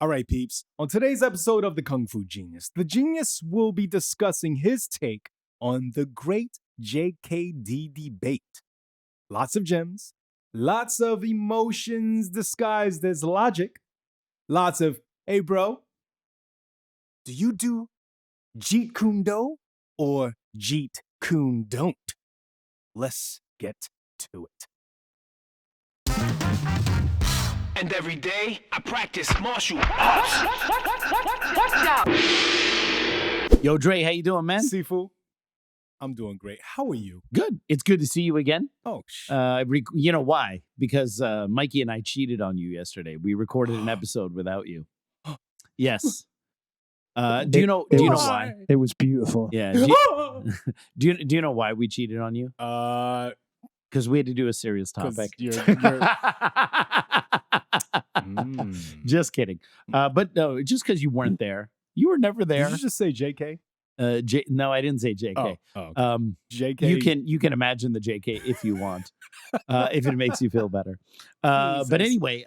All right, peeps. On today's episode of The Kung Fu Genius, the genius will be discussing his take on the great JKD debate. Lots of gems, lots of emotions disguised as logic, lots of, hey bro, do you do Jeet Kune Do or Jeet Kune Don't? Let's get to it. And every day, I practice martial arts. Yo, Dre, how you doing, man? Sifu, I'm doing great. How are you? Good. It's good to see you again. Oh, You know why? Because Mikey and I cheated on you yesterday. We recorded an episode without you. Yes. Do you know why? It was beautiful. Yeah. Do you know why we cheated on you? Because we had to do a serious topic. Just kidding. But no, just because you weren't there. You were never there. Did you just say JK? No, I didn't say JK. Oh, okay. JK. You can imagine the JK if you want, if it makes you feel better. But anyway,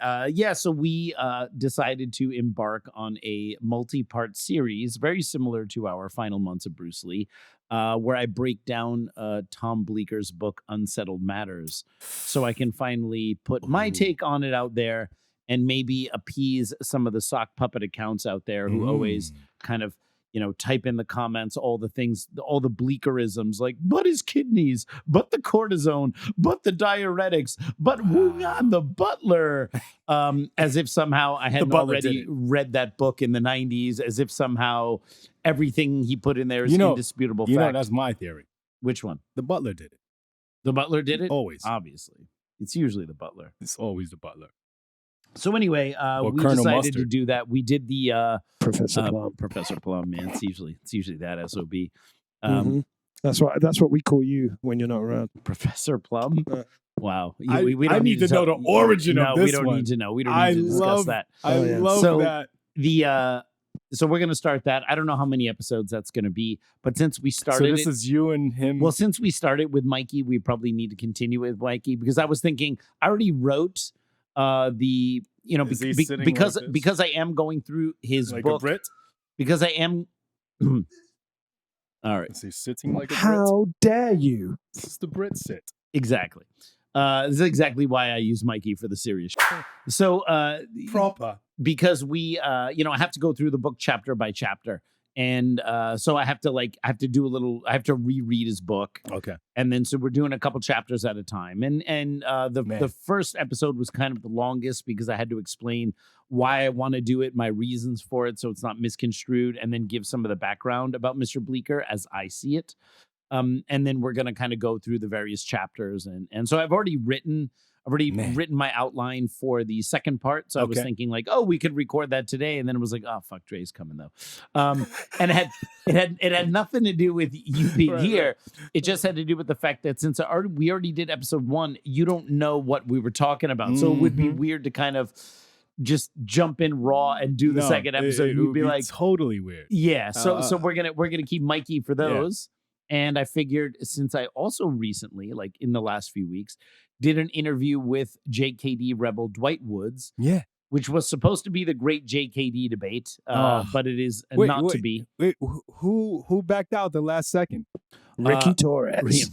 so we decided to embark on a multi-part series, very similar to our Final Months of Bruce Lee, where I break down Tom Bleeker's book, Unsettled Matters, so I can finally put my take on it out there and maybe appease some of the sock puppet accounts out there who always kind of, type in the comments all the things, all the Bleekerisms, like, but his kidneys, but the cortisone, but the diuretics, but Wu Yan the butler, as if somehow I hadn't already read that book in the 90s, as if somehow everything he put in there is indisputable fact. That's my theory. Which one? The butler did it. The butler did it? Always. Obviously. It's usually the butler. It's always the butler. So anyway, we Colonel decided Mustard. to do that. We did the Professor Plum. Professor Plum, man. It's usually that SOB. That's what we call you when you're not around. Professor Plum. Wow. I don't need to know the origin of this we don't one. need to know. We don't need to discuss that. I love that. So we're going to start that. I don't know how many episodes that's going to be, but since we started, so this is you and him. Well, since we started with Mikey, we probably need to continue with Mikey because I was thinking I already wrote because I am going through his like book. A Brit? Because I am. All right. Is he sitting like a Brit? How dare you? This is the Brit sit. Exactly. This is exactly why I use Mikey for the serious shit. So proper. Because we I have to go through the book chapter by chapter. And so I have to reread his book. Okay. And then so we're doing a couple chapters at a time. And the first episode was kind of the longest because I had to explain why I want to do it, my reasons for it, so it's not misconstrued, and then give some of the background about Mr. Bleeker as I see it. And then we're going to kind of go through the various chapters. And so I've already written my outline for the second part. So I was thinking like, oh, we could record that today. And then it was like, oh, fuck, Dre's coming though. And it had nothing to do with you being here. Right. It just had to do with the fact that since we already did episode 1, you don't know what we were talking about. So it would be weird to kind of just jump in raw and do the second episode. It would be like totally weird. Yeah. So we're gonna keep Mikey for those. Yeah. And I figured since I also recently, like in the last few weeks, did an interview with JKD rebel Dwight Woods, which was supposed to be the great JKD debate, but it is not to be. Wait, who backed out the last second? Torres.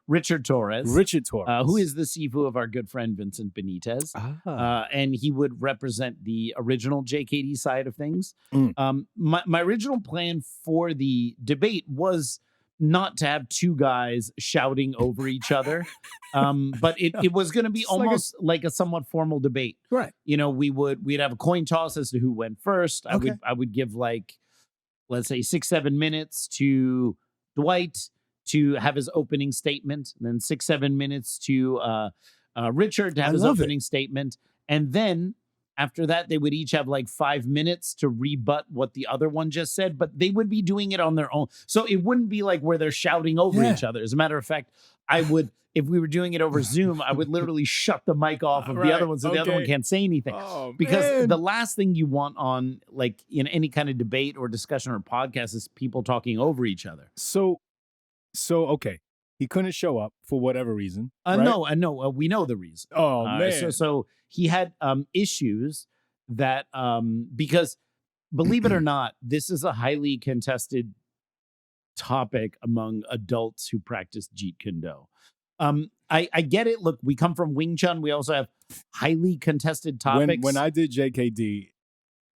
Richard Torres. Richard Torres. Who is the Sifu of our good friend Vincent Benitez. And he would represent the original JKD side of things. My original plan for the debate was not to have two guys shouting over each other. But it was going to be almost like a somewhat formal debate. Right. We'd have a coin toss as to who went first. I would give let's say 6-7 minutes to Dwight to have his opening statement, and then 6-7 minutes to Richard to have his opening statement. And then after that, they would each have 5 minutes to rebut what the other one just said, but they would be doing it on their own. So it wouldn't be like where they're shouting over each other. As a matter of fact, I would, if we were doing it over Zoom, I would literally shut the mic off of the other one so the other one can't say anything. Oh, because the last thing you want on in any kind of debate or discussion or podcast is people talking over each other. So okay. He couldn't show up for whatever reason. No, we know the reason. Oh, man. So he had issues that because believe it or not, this is a highly contested topic among adults who practice Jeet Kune Do. I get it. Look, we come from Wing Chun. We also have highly contested topics. When I did JKD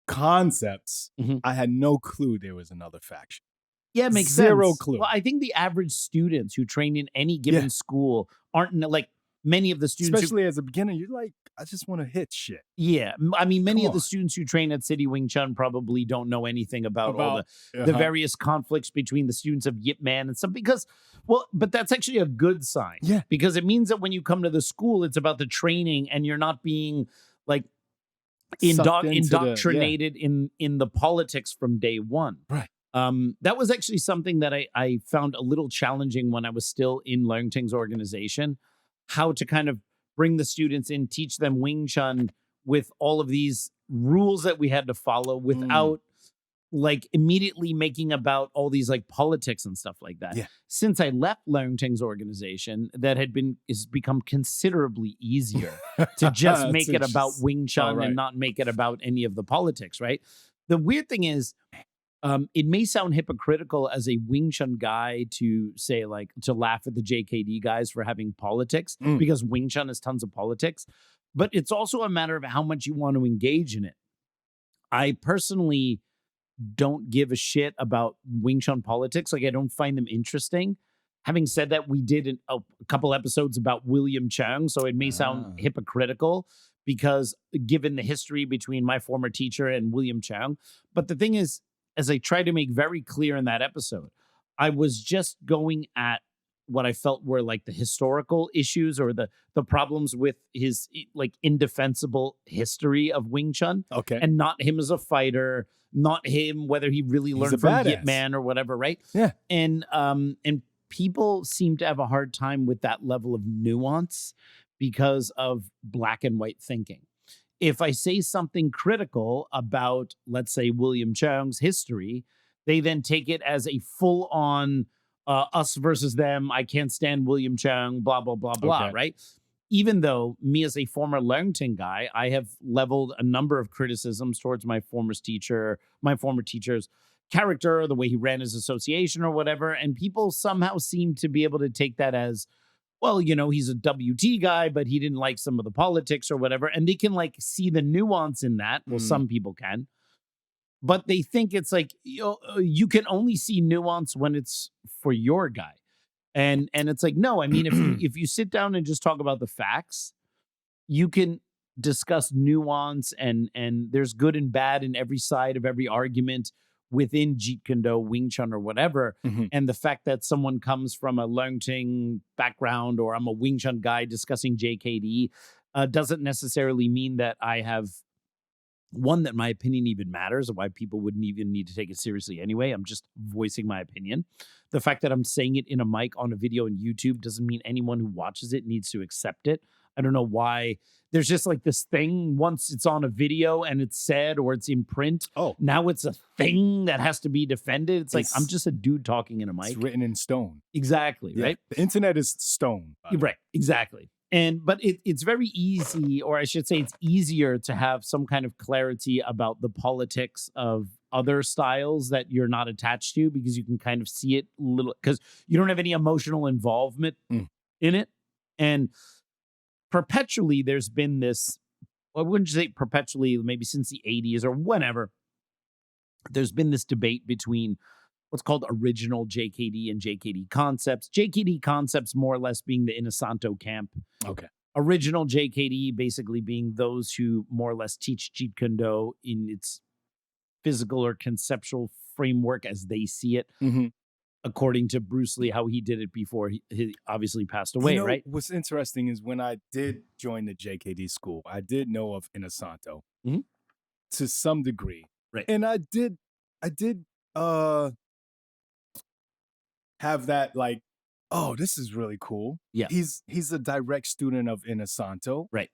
concepts, Mhm. I had no clue there was another faction. Yeah, it makes Zero sense. clue. Well, I think the average students who train in any given school aren't like many of the students. Especially as a beginner, you're like, I just want to hit shit. I mean, many Come of the on. students who train at City Wing Chun probably don't know anything about all the various conflicts between the students of Yip Man and stuff because, but that's actually a good sign. Yeah. Because it means that when you come to the school, it's about the training and you're not being like Sucked into indoctrinated in the politics from day one. Right. That was actually something that I found a little challenging when I was still in Leung Ting's organization, how to kind of bring the students in, teach them Wing Chun with all of these rules that we had to follow without like immediately making about all these like politics and stuff like that. Yeah. Since I left Leung Ting's organization, that has become considerably easier to just make it about Wing Chun and not make it about any of the politics, right? The weird thing is, it may sound hypocritical as a Wing Chun guy to say like to laugh at the JKD guys for having politics because Wing Chun has tons of politics, but it's also a matter of how much you want to engage in it. I personally don't give a shit about Wing Chun politics. Like I don't find them interesting. Having said that, we did a couple episodes about William Cheung, so it may sound hypocritical because given the history between my former teacher and William Cheung. But the thing is, as I tried to make very clear in that episode, I was just going at what I felt were like the historical issues or the problems with his like indefensible history of Wing Chun. Okay. And not him as a fighter, not him, whether he really learned from Yip Man or whatever, right? Yeah. And people seem to have a hard time with that level of nuance because of black and white thinking. If I say something critical about, let's say, William Cheung's history, they then take it as a full-on us versus them. I can't stand William Cheung, blah, blah, blah, blah, right? Even though me as a former Leung Ting guy, I have leveled a number of criticisms towards my former teacher's character, the way he ran his association or whatever. And people somehow seem to be able to take that as, well, you know, he's a WT guy, but he didn't like some of the politics or whatever. And they can like see the nuance in that. Well, some people can. But they think it's like, you can only see nuance when it's for your guy. And it's like, no, I mean, if you sit down and just talk about the facts, you can discuss nuance and there's good and bad in every side of every argument within Jeet Kune Do, Wing Chun, or whatever. And the fact that someone comes from a Leung Ting background or I'm a Wing Chun guy discussing JKD doesn't necessarily mean that I have one, that my opinion even matters, or why people wouldn't even need to take it seriously anyway. I'm just voicing my opinion. The fact that I'm saying it in a mic on a video on YouTube doesn't mean anyone who watches it needs to accept it. I don't know why. There's just like this thing, once it's on a video and it's said or it's in print, now it's a thing that has to be defended. It's like, I'm just a dude talking in a mic. It's written in stone. Exactly, right? The internet is stone. Right, exactly. But it's very easy, or I should say it's easier to have some kind of clarity about the politics of other styles that you're not attached to because you can kind of see it a little, because you don't have any emotional involvement in it. And perpetually there's been this, well, I wouldn't say perpetually, maybe since the 80s or whenever, there's been this debate between what's called original JKD and JKD concepts. JKD concepts more or less being the Inosanto camp. Okay. Original JKD basically being those who more or less teach Jeet Kune Do in its physical or conceptual framework as they see it, according to Bruce Lee, how he did it before he obviously passed away, right? What's interesting is when I did join the JKD school, I did know of Inosanto to some degree. Right. And I did have that like, oh, this is really cool. Yeah. He's a direct student of Inosanto. Right.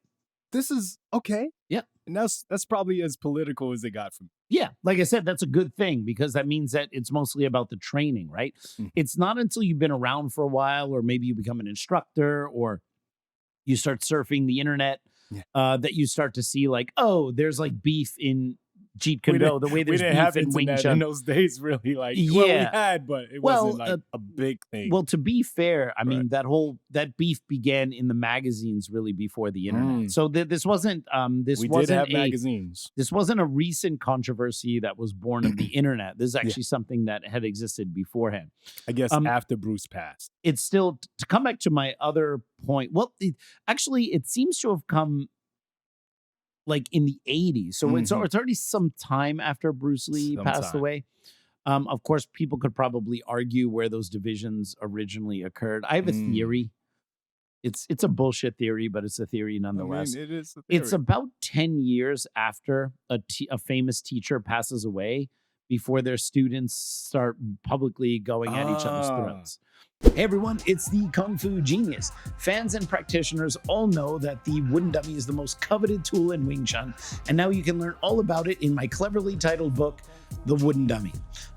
This is okay. Yeah. And that's probably as political as it got from me. Yeah. Like I said, that's a good thing because that means that it's mostly about the training, right? It's not until you've been around for a while or maybe you become an instructor or you start surfing the internet that you start to see like, oh, there's like beef in Jeet Kune Do, the way there's we didn't beef have in Wing internet Chun. in those days, really. Like, well, we Yeah. had, but it Well, wasn't like a big thing. Well, to be fair, I mean Right. that beef began in the magazines really before the internet. So this wasn't we did have magazines. this wasn't a recent controversy that was born of the internet. This is actually something that had existed beforehand. I guess after Bruce passed. It's still, to come back to my other point. Well, it seems to have come like in the 80s. So it's already some time after Bruce Lee passed away. Of course, people could probably argue where those divisions originally occurred. I have a theory. It's a bullshit theory, but it's a theory nonetheless. I mean, it is a theory. It's about 10 years after a famous teacher passes away before their students start publicly going at each other's throats. Hey everyone, it's the Kung Fu Genius. Fans and practitioners all know that the wooden dummy is the most coveted tool in Wing Chun, and now you can learn all about it in my cleverly titled book, The Wooden Dummy.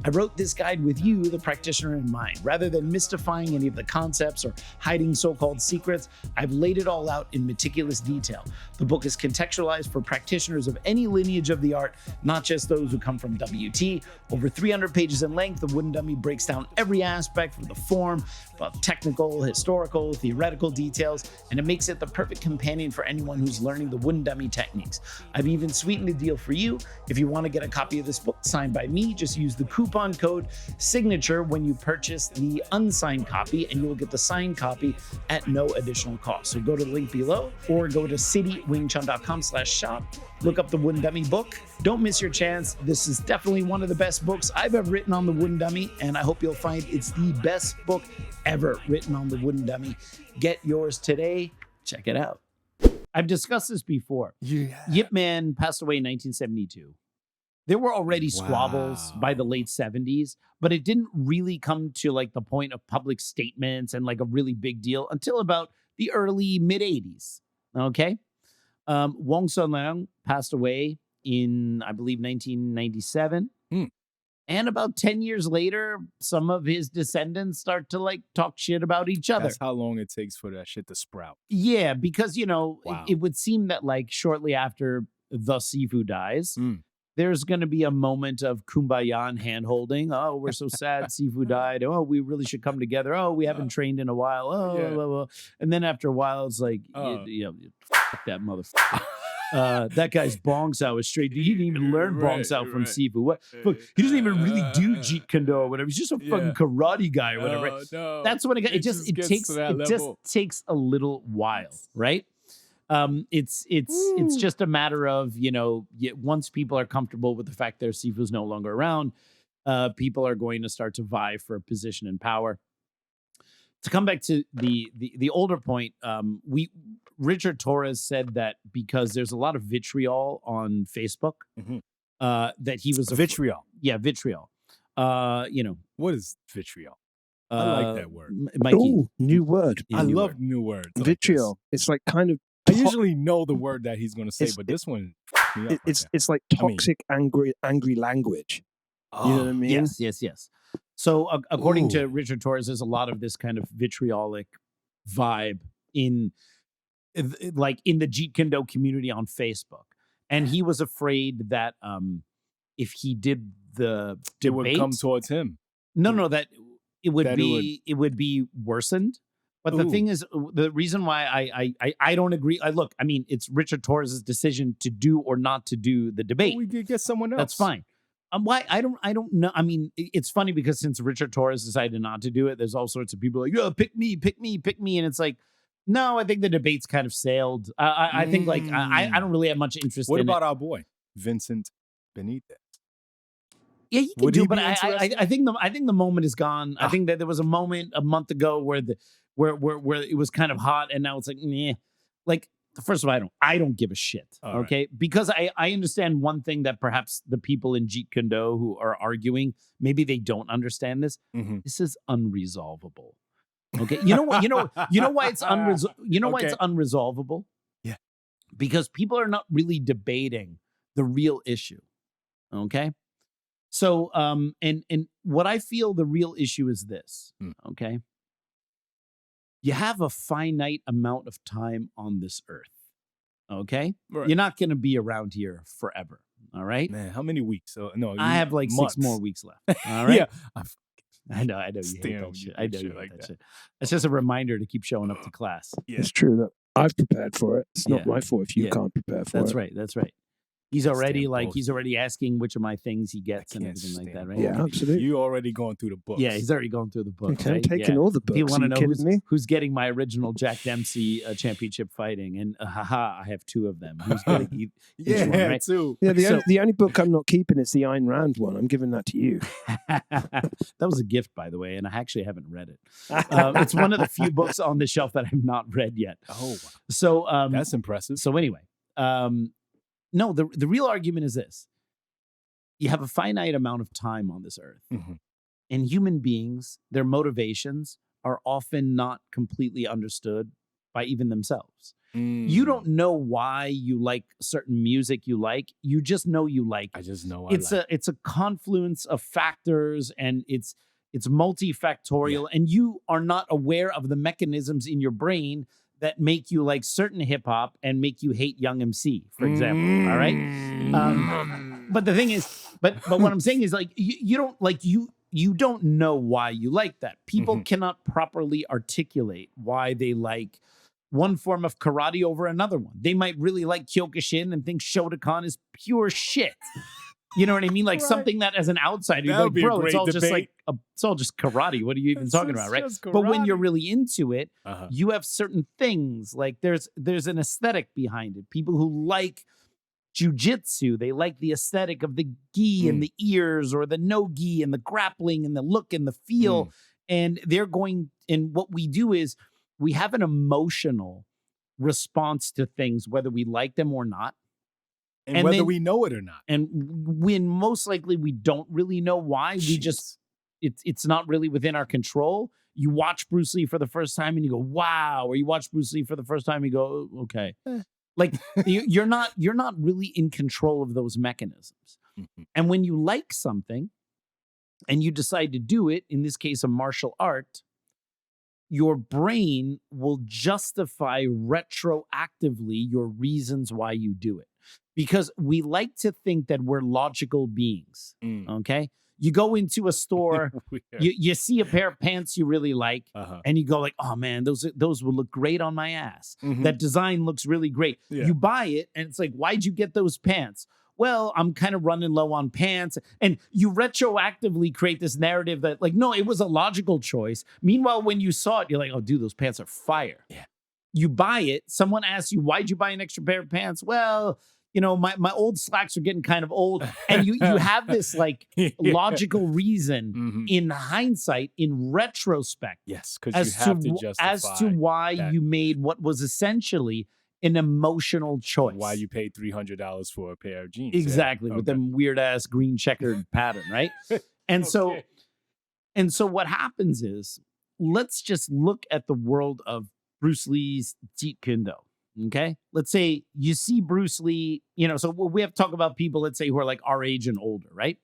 I wrote this guide with you, the practitioner, in mind. Rather than mystifying any of the concepts or hiding so-called secrets, I've laid it all out in meticulous detail. The book is contextualized for practitioners of any lineage of the art, not just those who come from WT. Over 300 pages in length, The Wooden Dummy breaks down every aspect from the form, both technical, historical, theoretical details, and it makes it the perfect companion for anyone who's learning the wooden dummy techniques. I've even sweetened the deal for you. If you want to get a copy of this book signed by me, just use the coupon code SIGNATURE when you purchase the unsigned copy, and you will get the signed copy at no additional cost. So go to the link below or go to citywingchun.com/shop. Look up the Wooden Dummy book. Don't miss your chance. This is definitely one of the best books I've ever written on the Wooden Dummy, and I hope you'll find it's the best book ever written on the Wooden Dummy. Get yours today. Check it out. I've discussed this before. Yip Man passed away in 1972. There were already squabbles by the late 70s, but it didn't really come to like the point of public statements and like a really big deal until about the early mid 80s. Okay. Wong Sun Leung passed away in, I believe, 1997. And about 10 years later, some of his descendants start to like talk shit about each other. That's how long it takes for that shit to sprout. Yeah, because, you know, it would seem that like shortly after the Sifu dies, there's going to be a moment of kumbaya and hand holding. Oh, we're so sad Sifu died. Oh, we really should come together. Oh, we haven't trained in a while. Oh, blah, blah. And then after a while, it's like, you know, fuck that motherfucker. That guy's bong sao is straight. He didn't even learn bong sao from Sifu. What? Fuck, he doesn't even really do Jeet Kune Do or whatever. He's just a fucking karate guy or whatever. No. That's when it just takes a little while, right? It's just a matter of, you know, once people are comfortable with the fact their Sifu's no longer around, people are going to start to vie for a position in power. To come back to the older point, Richard Torres said that because there's a lot of vitriol on Facebook, that he was vitriol. Vitriol. You know, what is vitriol? I like that word. Mikey. Oh, new word. I love new words. Vitriol. It's like kind of. I usually know the word that he's going to say, but this one. It's like toxic, angry language. You know what I mean? Yes. So according to Richard Torres, there's a lot of this kind of vitriolic vibe in the Jeet Kune Do community on Facebook. And he was afraid that if he did the debate, it would come towards him. No, that it would be worsened. But the thing is, the reason why I don't agree. Look, I mean, it's Richard Torres' decision to do or not to do the debate. We could get someone else. That's fine. Why I don't know. I mean, it's funny because since Richard Torres decided not to do it, there's all sorts of people like, pick me, and it's like, no, I think the debate's kind of sailed. I think like I don't really have much interest. What in about it. our boy Vincent Benitez? Yeah, he can do, but I think the moment is gone. I think that there was a moment a month ago where it was kind of hot, and now it's like, meh. Like, first of all, I don't give a shit. All okay, right. Because I understand one thing that perhaps the people in Jeet Kune Do who are arguing, maybe they don't understand this. This is unresolvable. Okay, you know what? You know why it's why it's unresolvable? Yeah, because people are not really debating the real issue. Okay. So, and what I feel the real issue is this, okay? You have a finite amount of time on this earth, Okay? Right. You're not going to be around here forever. All right? Man, how many weeks? No, I have like months. 6 more weeks left. All right? Yeah. I know you hate Stand that when shit. you I do know you shit hate like that that. shit. It's just a reminder to keep showing up to class. Yeah. It's true that I've prepared for it. It's not Yeah. my fault if you Yeah. can't prepare for That's it. right. That's right. He's That's already damn he's already asking which of my things he gets and can't everything like that, stand right? Yeah, absolutely. You already going through the books. Yeah, he's already going through the book. Okay, I'm right? taking Yeah. all the books. People want Are to you know kidding me? who's getting my original Jack Dempsey championship fighting, and haha, I have 2 of them. Who's getting each Yeah, one, right? too. Yeah, So- the only book I'm not keeping is the Ayn Rand one. I'm giving that to you. That was a gift, by the way, and I actually haven't read it. It's one of the few books on the shelf that I've not read yet. Oh, wow. So, That's impressive. so anyway, no, the real argument is this: you have a finite amount of time on this earth, Mhm. and human beings, their motivations are often not completely understood by even themselves. You don't know why you like certain music you like. You just know you like it. I just know It's a confluence of factors, and it's multifactorial, and you are not aware of the mechanisms in your brain that make you like certain hip hop and make you hate Young MC, for example. All right. But the thing is, but what I'm saying is, like, you don't like you don't know why you like that. People cannot properly articulate why they like one form of karate over another one. They might really like Kyokushin and think Shotokan is pure shit. You know what I mean? Like something that as an outsider, you're That like, would be a bro, it's great all just debate. like, it's all just karate. What are you even talking about, right? just But when you're karate. really into it, Uh-huh. you have certain things, like there's an aesthetic behind it. People who like jujitsu, they like the aesthetic of the gi and the ears, or the no gi and the grappling and the look and the feel. And and what we do is we have an emotional response to things, whether we like them or not. And whether we know it or not. And when most likely we don't really know why, we just, it's not really within our control. You watch Bruce Lee for the first time and you go, wow. Or you watch Bruce Lee for the first time and you go, oh, okay. Like you're not really in control of those mechanisms. And when you like something and you decide to do it, in this case, a martial art, your brain will justify retroactively your reasons why you do it. Because we like to think that we're logical beings. Okay. You go into a store, you see a pair of pants you really like, and you go like, oh man, those will look great on my ass. That design looks really great. Yeah. You buy it and it's like, why'd you get those pants? Well, I'm kind of running low on pants. And you retroactively create this narrative that like, no, it was a logical choice. Meanwhile, when you saw it, you're like, oh dude, those pants are fire. Yeah. You buy it. Someone asks you, why'd you buy an extra pair of pants? Well, you know, my old slacks are getting kind of old. And you have this like logical reason in hindsight, in retrospect. Yes, because you have to justify as to why that. you made what was essentially an emotional choice. Why you paid $300 for a pair of jeans. Exactly, Yeah. with Okay. them weird ass green checkered pattern, right? And Okay. so what happens is, let's just look at the world of Bruce Lee's Jeet Kune Do. Okay. Let's say you see Bruce Lee, you know, so we have to talk about people, let's say, who are like our age and older, right?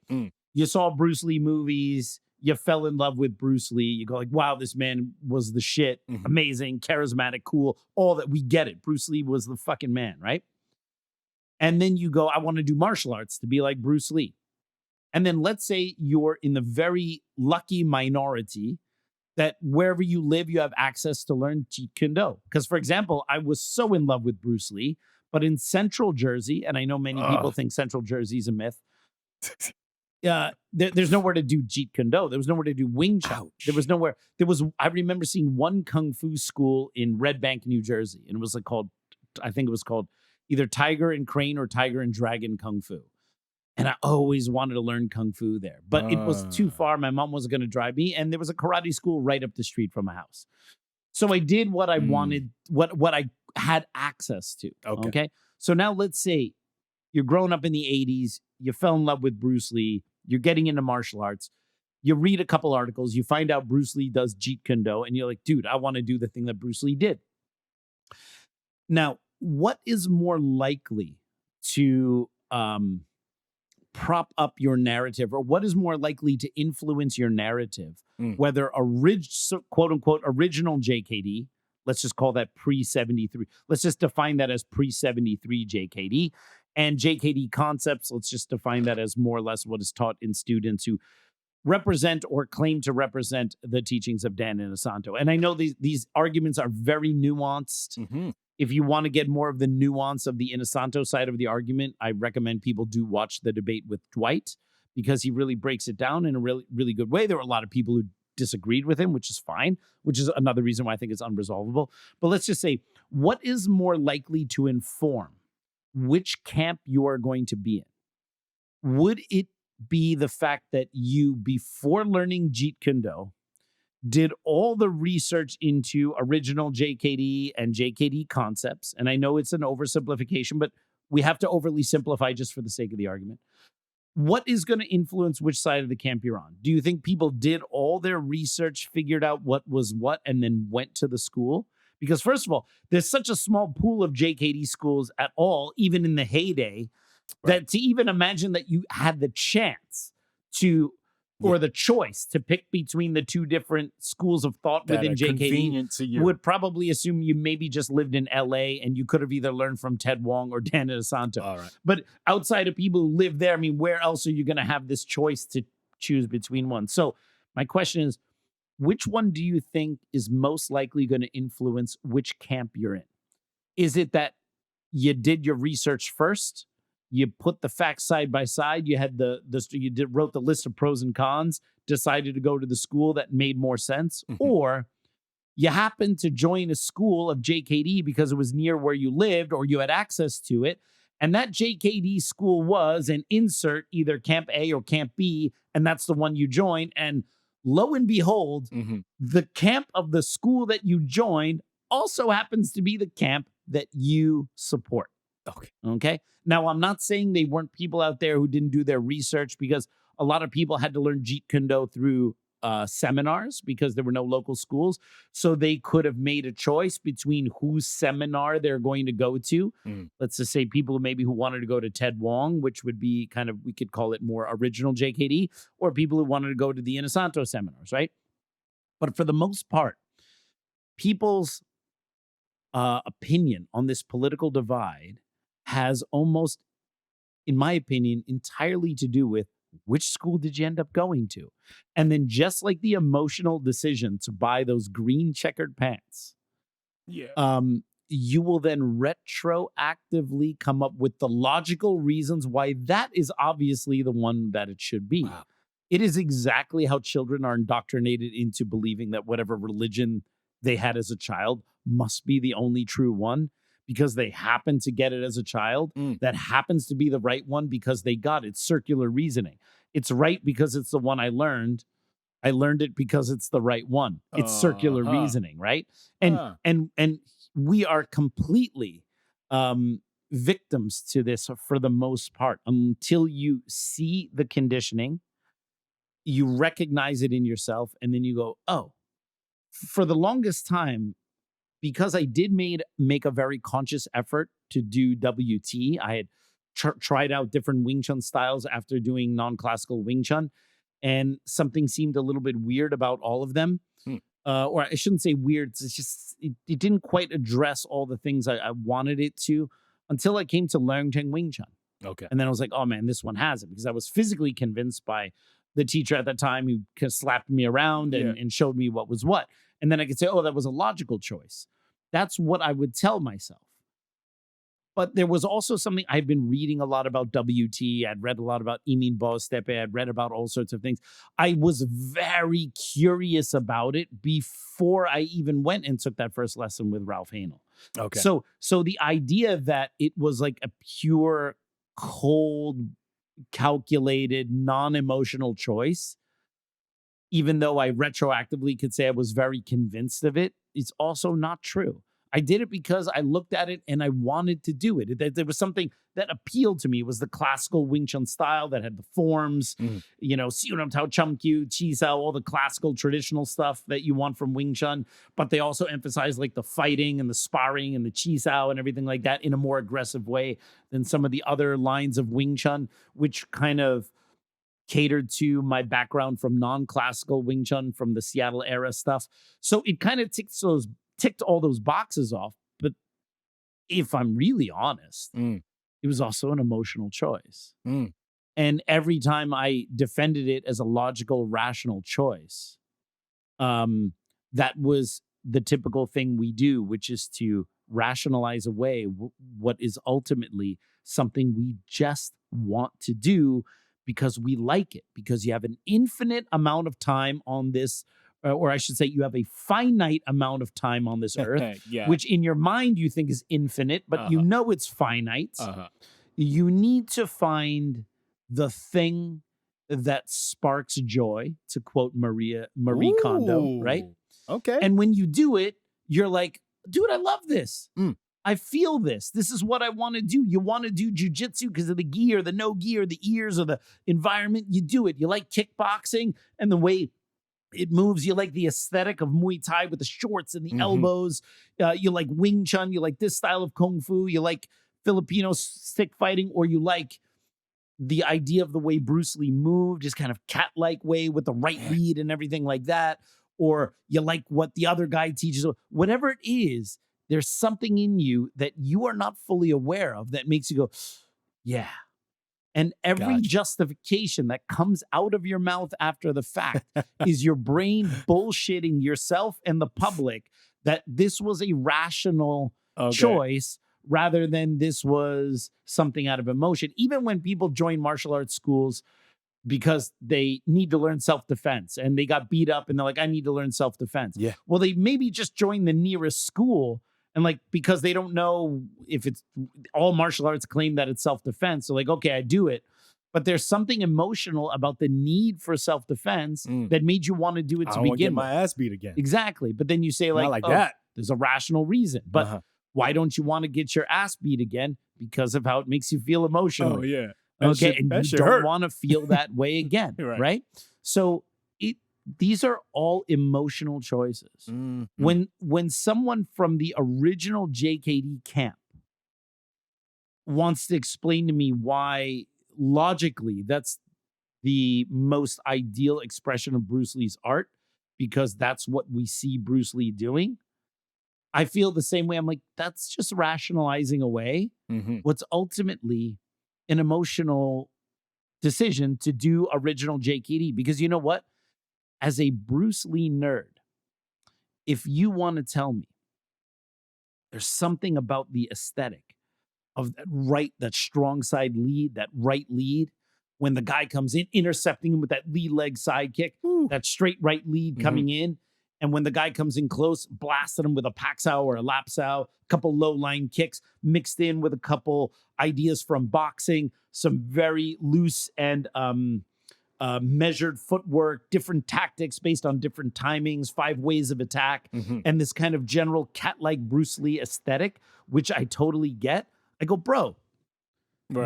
You saw Bruce Lee movies, you fell in love with Bruce Lee, you go like, wow, this man was the shit, amazing, charismatic, cool, all that. We get it. Bruce Lee was the fucking man, right? And then you go, I want to do martial arts to be like Bruce Lee. And then let's say you're in the very lucky minority that wherever you live, you have access to learn Jeet Kune Do. Because, for example, I was so in love with Bruce Lee, but in Central Jersey, and I know many people think Central Jersey is a myth, there's nowhere to do Jeet Kune Do. There was nowhere to do Wing Chun. There was nowhere. I remember seeing one kung fu school in Red Bank, New Jersey, and it was I think it was called either Tiger and Crane or Tiger and Dragon Kung Fu. And I always wanted to learn Kung Fu there, but it was too far. My mom wasn't going to drive me. And there was a karate school right up the street from my house. So I did what I wanted, what I had access to. Okay. So now let's say you're growing up in the 80s. You fell in love with Bruce Lee. You're getting into martial arts. You read a couple articles. You find out Bruce Lee does Jeet Kune Do. And you're like, dude, I want to do the thing that Bruce Lee did. Now, what is more likely to prop up your narrative, or what is more likely to influence your narrative, whether quote unquote original JKD, let's just call that pre-73. Let's just define that as pre-73 JKD. And JKD concepts, let's just define that as more or less what is taught in students who represent or claim to represent the teachings of Dan Inosanto. And I know these arguments are very nuanced. Mm-hmm. If you want to get more of the nuance of the Inosanto side of the argument, I recommend people do watch the debate with Dwight, because he really breaks it down in a really, really good way. There were a lot of people who disagreed with him, which is fine, which is another reason why I think it's unresolvable. But let's just say, what is more likely to inform which camp you are going to be in? Would it be the fact that you, before learning Jeet Kune Do, did all the research into original JKD and JKD concepts? And I know it's an oversimplification, but we have to overly simplify just for the sake of the argument. What is going to influence which side of the camp you're on? Do you think people did all their research, figured out what was what, and then went to the school? Because first of all, there's such a small pool of JKD schools at all, even in the heyday, that to even imagine that you had the chance to, or the choice to pick between the two different schools of thought That within are JKD convenient to you. would probably assume you maybe just lived in LA and you could have either learned from Ted Wong or Dan Inosanto. All right. But outside of people who live there, I mean, where else are you going to have this choice to choose between one? So my question is, which one do you think is most likely going to influence which camp you're in? Is it that you did your research first, you put the facts side by side, you had wrote the list of pros and cons, decided to go to the school that made more sense, or you happened to join a school of JKD because it was near where you lived or you had access to it, and that JKD school was an insert, either Camp A or Camp B, and that's the one you joined, and lo and behold, the camp of the school that you joined also happens to be the camp that you support. Okay. Now, I'm not saying they weren't people out there who didn't do their research, because a lot of people had to learn Jeet Kune Do through seminars because there were no local schools. So they could have made a choice between whose seminar they're going to go to. Let's just say people who wanted to go to Ted Wong, which would be kind of, we could call it more original JKD, or people who wanted to go to the Inosanto seminars, right? But for the most part, people's opinion on this political divide has almost, in my opinion, entirely to do with which school did you end up going to? And then just like the emotional decision to buy those green checkered pants, you will then retroactively come up with the logical reasons why that is obviously the one that it should be. Wow. It is exactly how children are indoctrinated into believing that whatever religion they had as a child must be the only true one, because they happen to get it as a child. That happens to be the right one because they got it. Circular reasoning. It's right because it's the one I learned. I learned it because it's the right one. It's circular reasoning, right? And we are completely victims to this for the most part until you see the conditioning, you recognize it in yourself, and then you go, oh, for the longest time, because I did make a very conscious effort to do WT, I had tried out different Wing Chun styles after doing non-classical Wing Chun, and something seemed a little bit weird about all of them. Or I shouldn't say weird, it's just, it didn't quite address all the things I wanted it to, until I came to Leung Teng Wing Chun. Okay. And then I was like, oh man, this one has it, because I was physically convinced by the teacher at the time who slapped me around and showed me what was what. And then I could say, oh, that was a logical choice. That's what I would tell myself. But there was also something, I've been reading a lot about WT. I'd read a lot about Emin Bostepe. I'd read about all sorts of things. I was very curious about it before I even went and took that first lesson with Ralph Hanel. Okay. So the idea that it was like a pure, cold, calculated, non-emotional choice, even though I retroactively could say I was very convinced of it, it's also not true. I did it because I looked at it and I wanted to do it. There was something that appealed to me. It was the classical Wing Chun style that had the forms, Siunam Tao Chum Kyu, Chi Sao, all the classical traditional stuff that you want from Wing Chun. But they also emphasize like the fighting and the sparring and the Chi Sao and everything like that in a more aggressive way than some of the other lines of Wing Chun, which kind of catered to my background from non-classical Wing Chun, from the Seattle era stuff. So it kind of ticks those ticked all those boxes off. But if I'm really honest, it was also an emotional choice. And every time I defended it as a logical, rational choice, that was the typical thing we do, which is to rationalize away what is ultimately something we just want to do because we like it, because you have an infinite amount of time on this, or I should say you have a finite amount of time on this earth, which in your mind you think is infinite, but you know it's finite. You need to find the thing that sparks joy, to quote Marie Kondo, right? Okay. And when you do it, you're like, dude, I love this. I feel this. This is what I want to do. You want to do jujitsu because of the gi or the no gi or the ears or the environment. You do it. You like kickboxing and the way it moves. You like the aesthetic of Muay Thai with the shorts and the elbows. You like Wing Chun. You like this style of Kung Fu. You like Filipino stick fighting, or you like the idea of the way Bruce Lee moved, his kind of cat-like way with the right lead and everything like that. Or you like what the other guy teaches. Whatever it is, there's something in you that you are not fully aware of that makes you go, yeah. And every justification that comes out of your mouth after the fact is your brain bullshitting yourself and the public that this was a rational choice rather than this was something out of emotion. Even when people join martial arts schools because they need to learn self-defense and they got beat up and they're like, I need to learn self-defense. Yeah. Well, they maybe just join the nearest school and like, because they don't know if it's all martial arts claim that it's self-defense. So like, okay, I do it. But there's something emotional about the need for self-defense that made you want to do it to begin with. Get my ass beat again. Exactly. But then you say like that. There's a rational reason. But why don't you want to get your ass beat again? Because of how it makes you feel emotionally. Oh, yeah. And you don't want to feel that way again, right? So these are all emotional choices. When someone from the original JKD camp wants to explain to me why logically that's the most ideal expression of Bruce Lee's art, because that's what we see Bruce Lee doing, I feel the same way. I'm like, that's just rationalizing away what's ultimately an emotional decision to do original JKD. Because you know what? As a Bruce Lee nerd, if you want to tell me there's something about the aesthetic of that strong side lead, that right lead, when the guy comes in, intercepting him with that lead leg side kick, that straight right lead coming in, and when the guy comes in close, blasting him with a Paxao or a Lapsao, a couple low line kicks mixed in with a couple ideas from boxing, some very loose and measured footwork, different tactics based on different timings, 5 ways of attack, and this kind of general cat-like Bruce Lee aesthetic, which I totally get. I go, bro,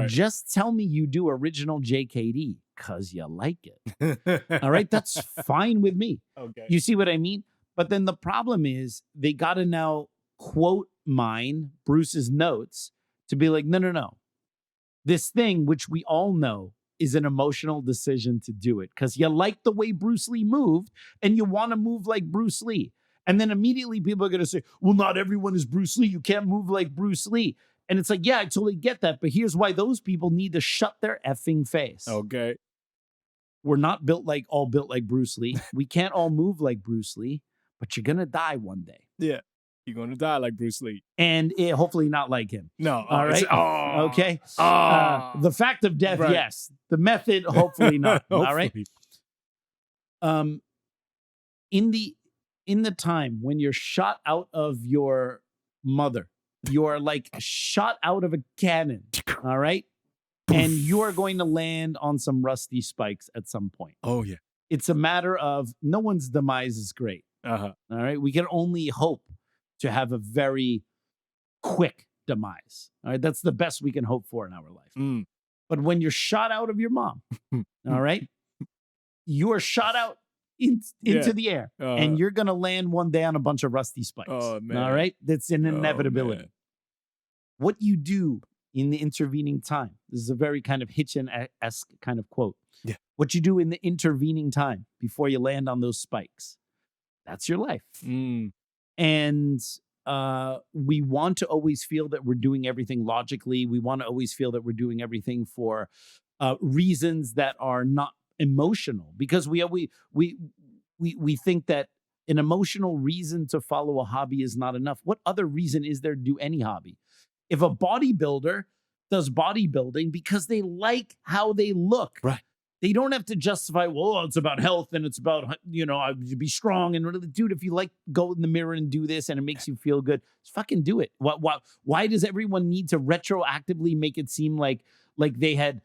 just tell me you do original JKD because you like it. All right, that's fine with me. Okay. You see what I mean? But then the problem is they got to now quote mine, Bruce's notes, to be like, no. This thing, which we all know is an emotional decision to do it because you like the way Bruce Lee moved and you want to move like Bruce Lee. And then immediately people are going to say, well, not everyone is Bruce Lee. You can't move like Bruce Lee. And it's like, yeah, I totally get that. But here's why those people need to shut their effing face. Okay. We're not all built like Bruce Lee. We can't all move like Bruce Lee, but you're going to die one day. Yeah. You're going to die like Bruce Lee. And hopefully not like him. No. All right. Okay. The fact of death, yes. The method, hopefully not. Hopefully. All right. In the time when you're shot out of your mother, you're like shot out of a cannon. All right. And you are going to land on some rusty spikes at some point. Oh, yeah. It's a matter of no one's demise is great. All right. We can only hope to have a very quick demise. All right. That's the best we can hope for in our life. But when you're shot out of your mom, all right, you are shot out into the air and you're going to land one day on a bunch of rusty spikes. Oh, man. All right. That's an inevitability. What you do in the intervening time. This is a very kind of Hitchin-esque kind of quote. Yeah. What you do in the intervening time before you land on those spikes. That's your life. And we want to always feel that we're doing everything logically. We want to always feel that we're doing everything for reasons that are not emotional, because we think that an emotional reason to follow a hobby is not enough. What other reason is there to do any hobby? If a bodybuilder does bodybuilding because they like how they look, Right. They don't have to justify, well, it's about health and it's about, to be strong. And dude, if you like, go in the mirror and do this and it makes you feel good, just fucking do it. Why does everyone need to retroactively make it seem like they had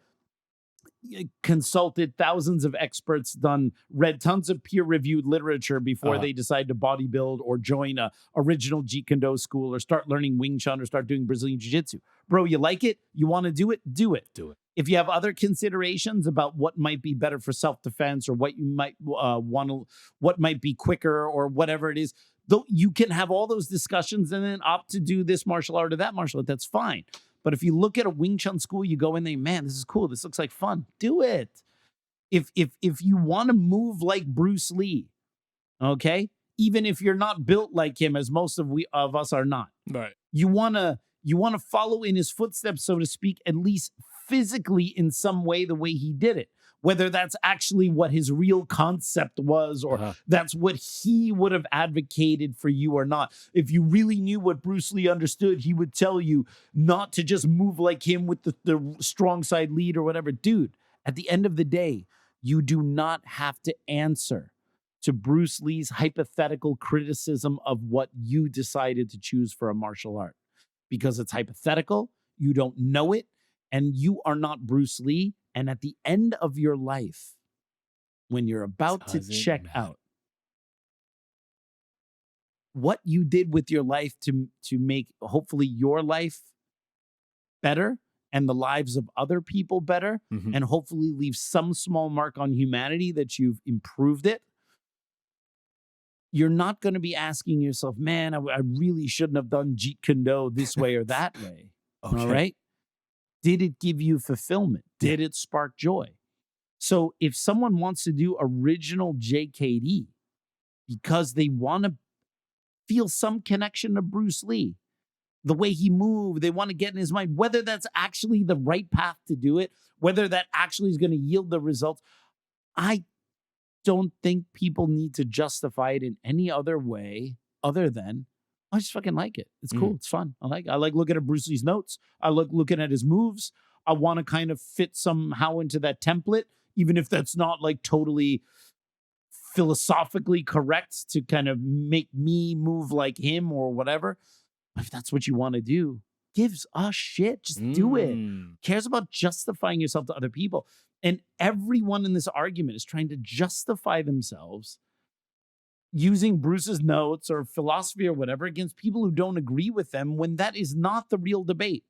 consulted thousands of experts, read tons of peer-reviewed literature before they decide to bodybuild or join a original Jeet Kune Do school or start learning Wing Chun or start doing Brazilian Jiu-Jitsu? Bro, you like it? You want to do it? Do it. Do it. If you have other considerations about what might be better for self-defense or what you might what might be quicker or whatever it is, though, you can have all those discussions and then opt to do this martial art or that martial art. That's fine. But if you look at a Wing Chun school, you go in there, man, this is cool. This looks like fun. Do it. If you want to move like Bruce Lee, okay, even if you're not built like him, as most of us are not, right? You wanna follow in his footsteps, so to speak, at least physically in some way, the way he did it. Whether that's actually what his real concept was or that's what he would have advocated for you or not. If you really knew what Bruce Lee understood, he would tell you not to just move like him with the strong side lead or whatever. Dude, at the end of the day, you do not have to answer to Bruce Lee's hypothetical criticism of what you decided to choose for a martial art. Because it's hypothetical, you don't know it, and you are not Bruce Lee. And at the end of your life, when you're about to check out, what you did with your life to make hopefully your life better and the lives of other people better, and hopefully leave some small mark on humanity that you've improved it, you're not going to be asking yourself, man, I really shouldn't have done Jeet Kune Do this way or that way. Okay. All right? Did it give you fulfillment? Did it spark joy? So if someone wants to do original JKD because they want to feel some connection to Bruce Lee, the way he moved, they want to get in his mind, whether that's actually the right path to do it, whether that actually is going to yield the results, I don't think people need to justify it in any other way other than, I just fucking like it. It's cool. It's fun. I like looking at Bruce Lee's notes. I like looking at his moves. I want to kind of fit somehow into that template, even if that's not like totally philosophically correct to kind of make me move like him or whatever. But if that's what you want to do, gives a shit. Just do it. Cares about justifying yourself to other people. And everyone in this argument is trying to justify themselves using Bruce's notes or philosophy or whatever against people who don't agree with them, when that is not the real debate.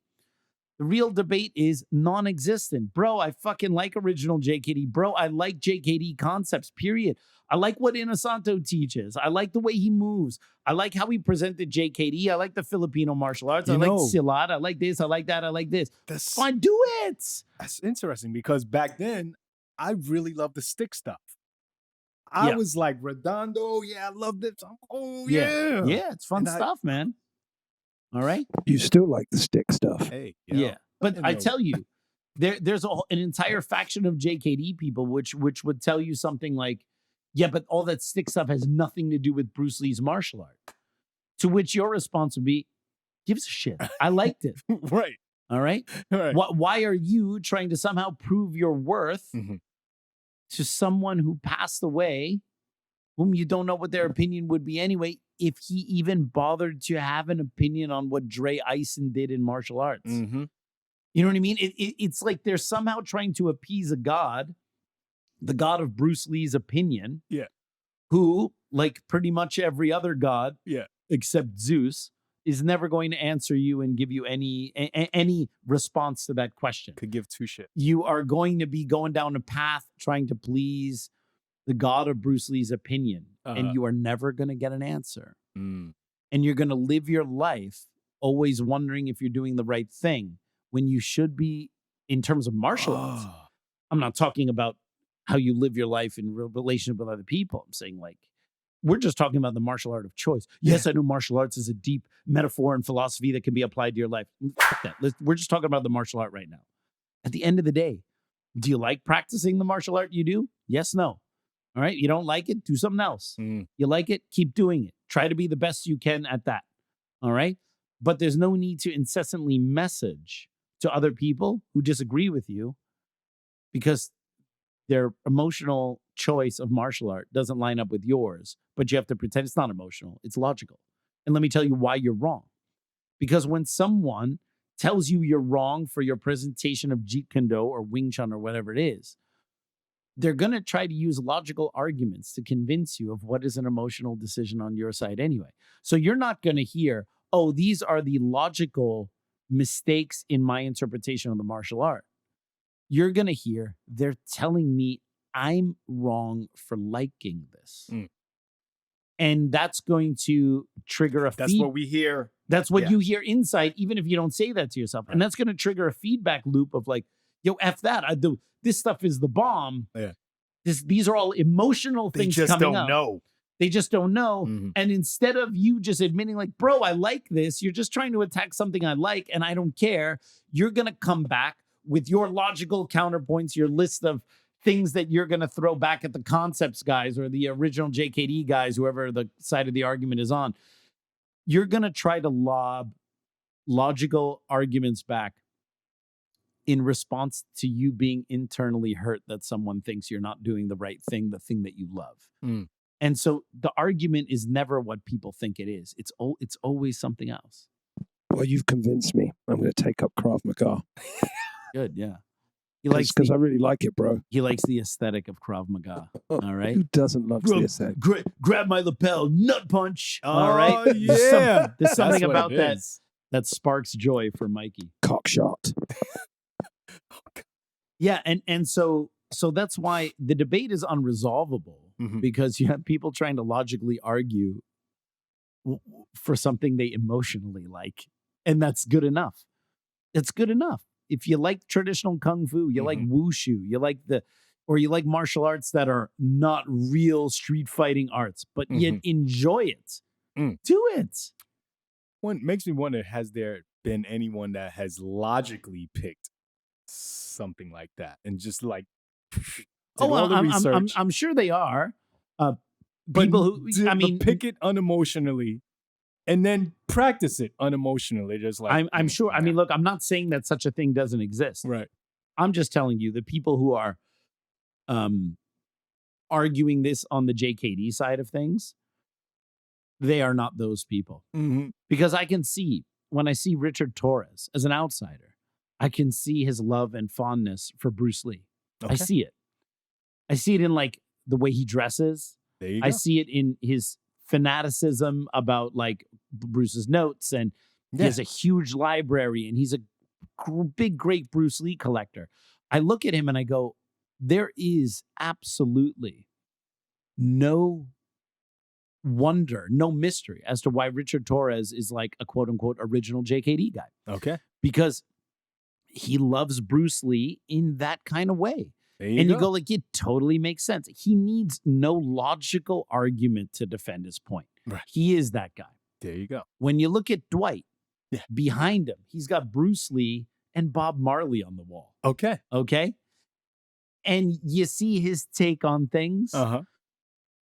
The real debate is non-existent. Bro, I fucking like original JKD. Bro, I like JKD concepts, period. I like what Inosanto teaches. I like the way he moves. I like how he presented JKD. I like the Filipino martial arts. I like Silat. I like this. I like that. I like this. That's fine. Do it. That's interesting because back then, I really loved the stick stuff. I was like, Redondo, I love this. Oh, yeah. Yeah, it's fun stuff, man. All right? You still like the stick stuff. Hey, yeah. But I tell you, there's an entire faction of JKD people which would tell you something like, yeah, but all that stick stuff has nothing to do with Bruce Lee's martial art. To which your response would be, gives a shit. I liked it. Right. All right? Right. Why are you trying to somehow prove your worth to someone who passed away, whom you don't know what their opinion would be anyway, if he even bothered to have an opinion on what Dre Ison did in martial arts? You know what I mean? It's like they're somehow trying to appease a god, the god of Bruce Lee's opinion, who, like pretty much every other god, except Zeus, is never going to answer you and give you any response to that question. Could give two shits. You are going to be going down a path trying to please the god of Bruce Lee's opinion, and you are never going to get an answer. And you're going to live your life always wondering if you're doing the right thing when you should be, in terms of martial arts. I'm not talking about how you live your life in relationship with other people. I'm saying, like, We're just talking about the martial art of choice. Yes, I know martial arts is a deep metaphor and philosophy that can be applied to your life. Fuck that. We're just talking about the martial art right now. At the end of the day, do you like practicing the martial art you do? Yes, no. All right. You don't like it? Do something else. You like it? Keep doing it. Try to be the best you can at that. All right. But there's no need to incessantly message to other people who disagree with you because their emotional choice of martial art doesn't line up with yours, but you have to pretend it's not emotional. It's logical. And let me tell you why you're wrong. Because when someone tells you you're wrong for your presentation of Jeet Kune Do or Wing Chun or whatever it is, they're going to try to use logical arguments to convince you of what is an emotional decision on your side anyway. So you're not going to hear, oh, these are the logical mistakes in my interpretation of the martial art. You're going to hear, they're telling me I'm wrong for liking this. And that's going to trigger a That's what we hear. That's what you hear inside, even if you don't say that to yourself. And that's going to trigger a feedback loop of like, yo, F that. This stuff is the bomb. Yeah. These are all emotional things coming up. They just don't know. They just don't know. And instead of you just admitting like, bro, I like this, you're just trying to attack something I like and I don't care. You're going to come back with your logical counterpoints, your list of things that you're going to throw back at the concepts guys or the original JKD guys, whoever the side of the argument is on. You're going to try to lob logical arguments back in response to you being internally hurt that someone thinks you're not doing the right thing, the thing that you love. And so the argument is never what people think it is. It's always something else. Well, you've convinced me. I'm going to take up Krav Maga. Good, yeah. Because I really like it, bro. He likes the aesthetic of Krav Maga. All right. Who doesn't love the aesthetic? Grab my lapel, nut punch. Oh, all right. Yeah. There's something about that sparks joy for Mikey. Cock shot. Yeah, and so that's why the debate is unresolvable because you have people trying to logically argue for something they emotionally like, and that's good enough. It's good enough. If you like traditional kung fu, you like wushu, you like martial arts that are not real street fighting arts, but yet enjoy it. Do it. One makes me wonder, has there been anyone that has logically picked something like that and just like I'm sure they are. People who pick it unemotionally and then practice it unemotionally. Just like I'm sure. I mean, look, I'm not saying that such a thing doesn't exist. Right. I'm just telling you the people who are arguing this on the JKD side of things, they are not those people. Because I can see, when I see Richard Torres as an outsider, I can see his love and fondness for Bruce Lee. Okay. I see it. I see it in like the way he dresses. There you I go. see it in his fanaticism about like Bruce's notes, and he has a huge library, and he's a big, great Bruce Lee collector. I look at him and I go, there is absolutely no wonder, no mystery as to why Richard Torres is like a quote unquote original JKD guy. Okay. Because he loves Bruce Lee in that kind of way. You go like, it totally makes sense. He needs no logical argument to defend his point. Right. He is that guy. There you go. When you look at Dwight, behind him, he's got Bruce Lee and Bob Marley on the wall. Okay. And you see his take on things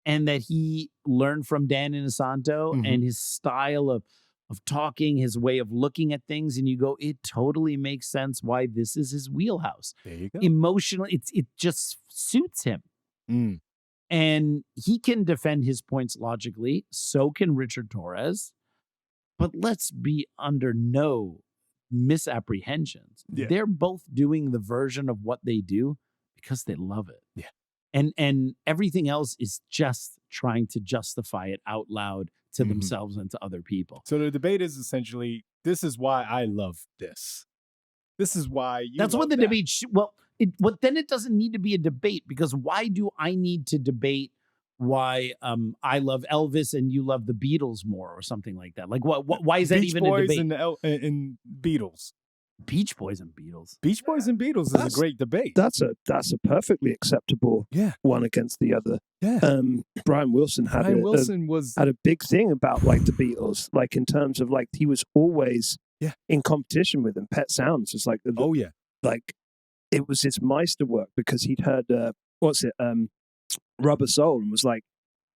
and that he learned from Dan Inosanto and his style of talking, his way of looking at things, and you go, it totally makes sense why this is his wheelhouse. There you go. Emotionally, it just suits him. And he can defend his points logically. So can Richard Torres. But let's be under no misapprehensions. Yeah. They're both doing the version of what they do because they love it. Yeah. And everything else is just trying to justify it out loud to themselves and to other people. So the debate is essentially, this is why I love this. This is why you That's love what the that. debate then it doesn't need to be a debate, because why do I need to debate why I love Elvis and you love the Beatles more or something like that? Like why is that Beach even Boys a debate? and Beatles. Beach Boys and Beatles. Beach Boys and Beatles is a great debate. That's a perfectly acceptable one against the other. Yeah. Brian Wilson had a big thing about like the Beatles, like in terms of like he was always in competition with them. Pet Sounds was like like it was his Meisterwork because he'd heard Rubber Soul and was like,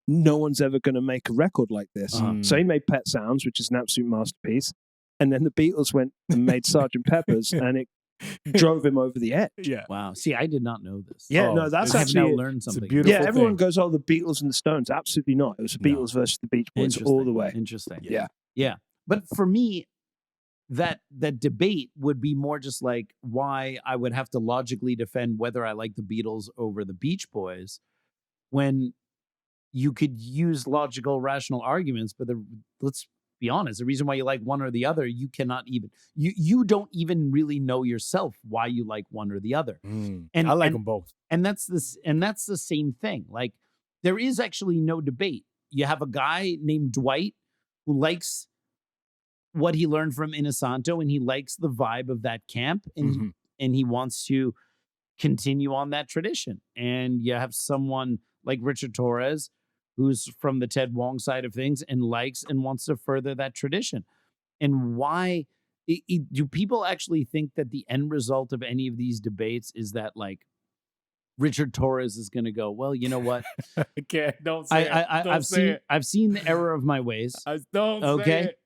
no one's ever going to make a record like this. So he made Pet Sounds, which is an absolute masterpiece. And then the Beatles went and made Sgt. Pepper's, and it drove him over the edge. Yeah. Wow. See, I did not know this. Yeah, no, that's actually... I've now learned something. It's a beautiful everyone thing. goes, oh, the Beatles and the Stones. Absolutely not. It was the Beatles versus the Beach Boys all the way. Interesting. Yeah. But for me, that debate would be more just like why I would have to logically defend whether I like the Beatles over the Beach Boys when you could use logical, rational arguments, but let's be honest, the reason why you like one or the other, you cannot even, you don't even really know yourself why you like one or the other. And I like them both. And that's the same thing. Like there is actually no debate. You have a guy named Dwight who likes what he learned from Inosanto and he likes the vibe of that camp and he wants to continue on that tradition. And you have someone like Richard Torres who's from the Ted Wong side of things and likes and wants to further that tradition. And why do people actually think that the end result of any of these debates is that like Richard Torres is going to go, well, you know what? Don't say it. I've seen the error of my ways. Don't say it.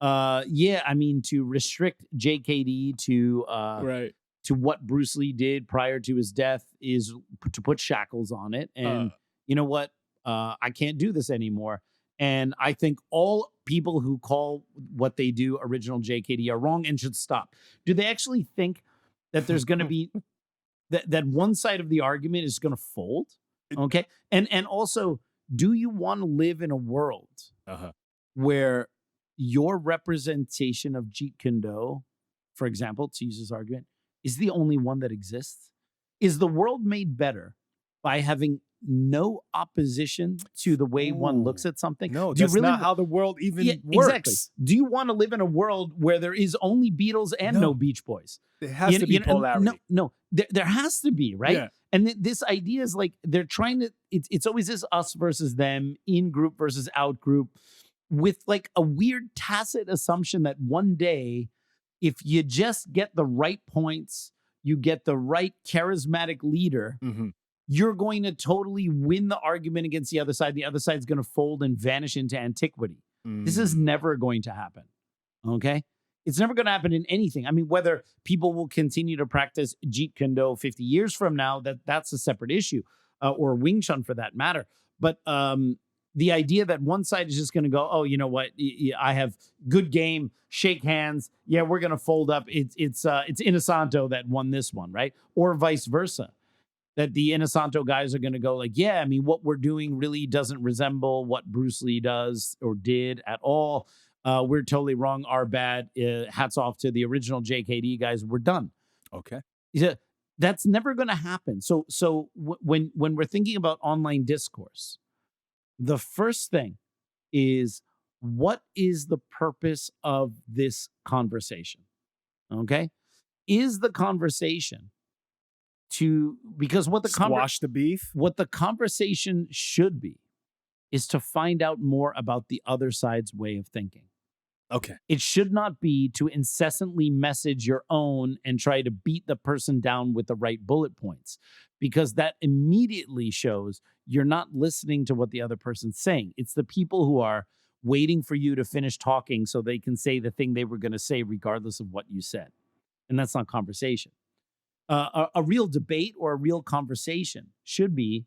I mean, to restrict JKD to what Bruce Lee did prior to his death is to put shackles on it. And you know what? I can't do this anymore. And I think all people who call what they do original JKD are wrong and should stop. Do they actually think that there's going to be that one side of the argument is going to fold? Okay. And also, do you want to live in a world where your representation of Jeet Kune Do, for example, to use this argument, is the only one that exists? Is the world made better by having no opposition to the way one looks at something? No, that's not how the world even works. Exactly. Do you want to live in a world where there is only Beatles and no Beach Boys? There has to be polarity. No. There has to be, right? Yeah. And this idea is like they're trying to, it's always this us versus them, in group versus out group, with like a weird tacit assumption that one day, if you just get the right points, you get the right charismatic leader, you're going to totally win the argument against the other side. The other side's going to fold and vanish into antiquity. This is never going to happen. Okay? It's never going to happen in anything. I mean, whether people will continue to practice Jeet Kune Do 50 years from now, that's a separate issue, or Wing Chun for that matter. But the idea that one side is just going to go, oh, you know what? I have good game, shake hands. Yeah, we're going to fold up. It's Inosanto that won this one, right? Or vice versa. That the Inosanto guys are going to go like, yeah, I mean, what we're doing really doesn't resemble what Bruce Lee does or did at all. We're totally wrong. Our bad. Hats off to the original JKD guys. We're done. Okay. Yeah, that's never going to happen. So when we're thinking about online discourse, the first thing is, what is the purpose of this conversation? Okay. Is the conversation because what the squash the beef? What the conversation should be is to find out more about the other side's way of thinking. Okay. It should not be to incessantly message your own and try to beat the person down with the right bullet points, because that immediately shows you're not listening to what the other person's saying. It's the people who are waiting for you to finish talking so they can say the thing they were going to say regardless of what you said. And that's not conversation. A real debate or a real conversation should be,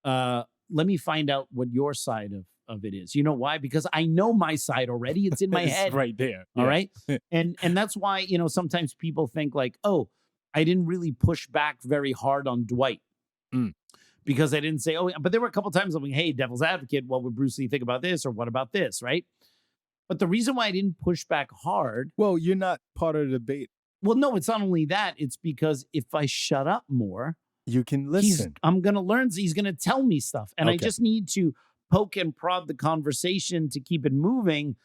let me find out what your side of it is. You know why? Because I know my side already. It's in my head. Right there. All right. And that's why, sometimes people think like, oh, I didn't really push back very hard on Dwight because I didn't say, oh, but there were a couple times I'm like, hey, devil's advocate, what would Bruce Lee think about this? Or what about this? Right. But the reason why I didn't push back hard. Well, you're not part of the debate. Well, no, it's not only that. It's because if I shut up more, you can listen. I'm going to learn. He's going to tell me stuff. And I just need to poke and prod the conversation to keep it moving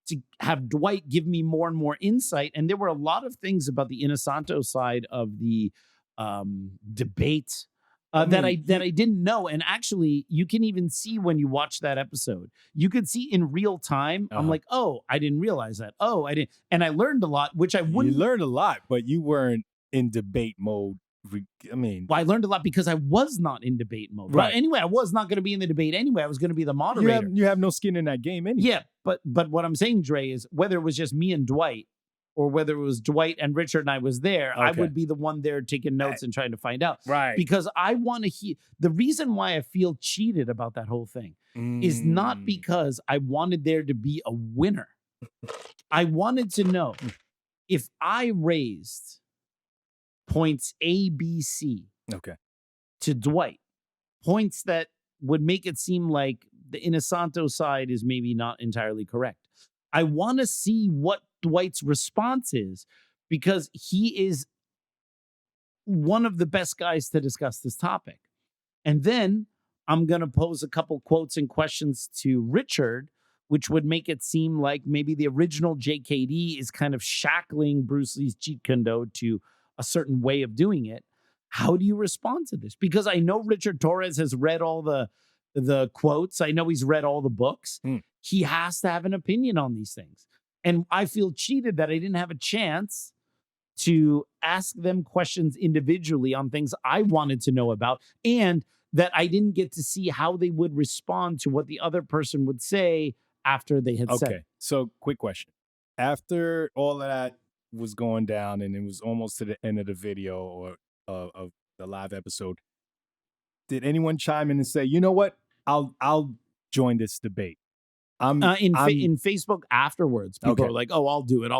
to have Dwight give me more and more insight. And there were a lot of things about the Inosanto side of the debate that I didn't know. And actually, you can even see when you watch that episode, you could see in real time. I'm like, oh, I didn't realize that. Oh, I didn't. And I learned a lot, which I wouldn't. You learned a lot, but you weren't in debate mode. Well, I learned a lot because I was not in debate mode. Right. But anyway, I was not going to be in the debate anyway. I was going to be the moderator. You have no skin in that game anyway. Yeah, but what I'm saying, Dre, is whether it was just me and Dwight or whether it was Dwight and Richard and I was there, I would be the one there taking notes and trying to find out. Right. Because I want to hear. The reason why I feel cheated about that whole thing is not because I wanted there to be a winner. I wanted to know if I raised points A, B, C to Dwight, points that would make it seem like the Inosanto side is maybe not entirely correct. I want to see what Dwight's response is, because he is one of the best guys to discuss this topic. And then I'm going to pose a couple quotes and questions to Richard, which would make it seem like maybe the original JKD is kind of shackling Bruce Lee's Jeet Kune Do to a certain way of doing it. How do you respond to this? Because I know Richard Torres has read all the quotes. I know he's read all the books. He has to have an opinion on these things. And I feel cheated that I didn't have a chance to ask them questions individually on things I wanted to know about, and that I didn't get to see how they would respond to what the other person would say after they had said it. So quick question. After all of that was going down and it was almost to the end of the video or of the live episode, did anyone chime in and say, you know what, I'll join this debate? In Facebook afterwards, people are like, oh, I'll do it.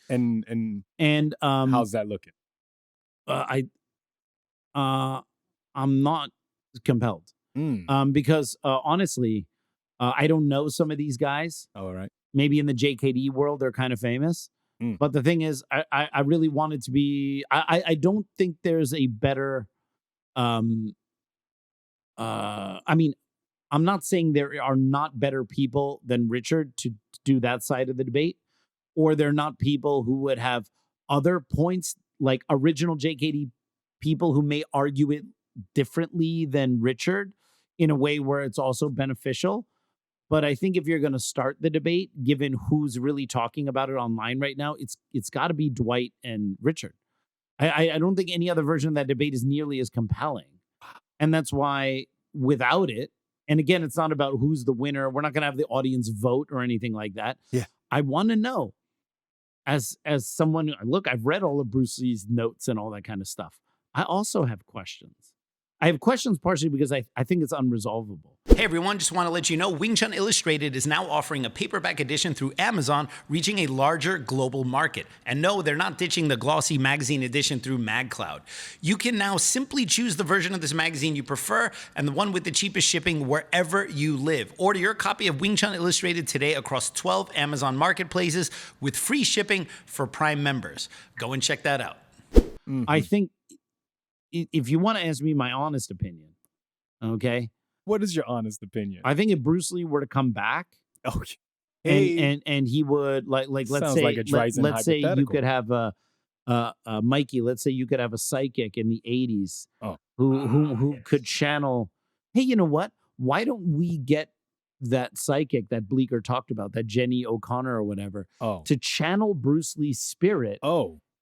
And how's that looking? I'm not compelled. Because honestly, I don't know some of these guys. All right. Maybe in the JKD world, they're kind of famous. But the thing is, I really wanted to be, I don't think there's a better, I mean, I'm not saying there are not better people than Richard to do that side of the debate, or they're not people who would have other points, like original JKD people who may argue it differently than Richard in a way where it's also beneficial. But I think if you're going to start the debate, given who's really talking about it online right now, it's got to be Dwight and Richard. I don't think any other version of that debate is nearly as compelling. And that's why without it, and again, it's not about who's the winner. We're not going to have the audience vote or anything like that. Yeah. I want to know, as someone, look, I've read all of Bruce Lee's notes and all that kind of stuff. I also have questions. I have questions partially because I think it's unresolvable. Hey everyone, just want to let you know Wing Chun Illustrated is now offering a paperback edition through Amazon, reaching a larger global market. And no, they're not ditching the glossy magazine edition through MagCloud. You can now simply choose the version of this magazine you prefer and the one with the cheapest shipping wherever you live. Order your copy of Wing Chun Illustrated today across 12 Amazon marketplaces with free shipping for Prime members. Go and check that out. I think if you want to ask me my honest opinion, okay? What is your honest opinion? I think if Bruce Lee were to come back, and he would let's say you could have Mikey. Let's say you could have a psychic in the 80s who could channel. Hey, you know what? Why don't we get that psychic that Bleecker talked about, that Jenny O'Connor or whatever, to channel Bruce Lee's spirit?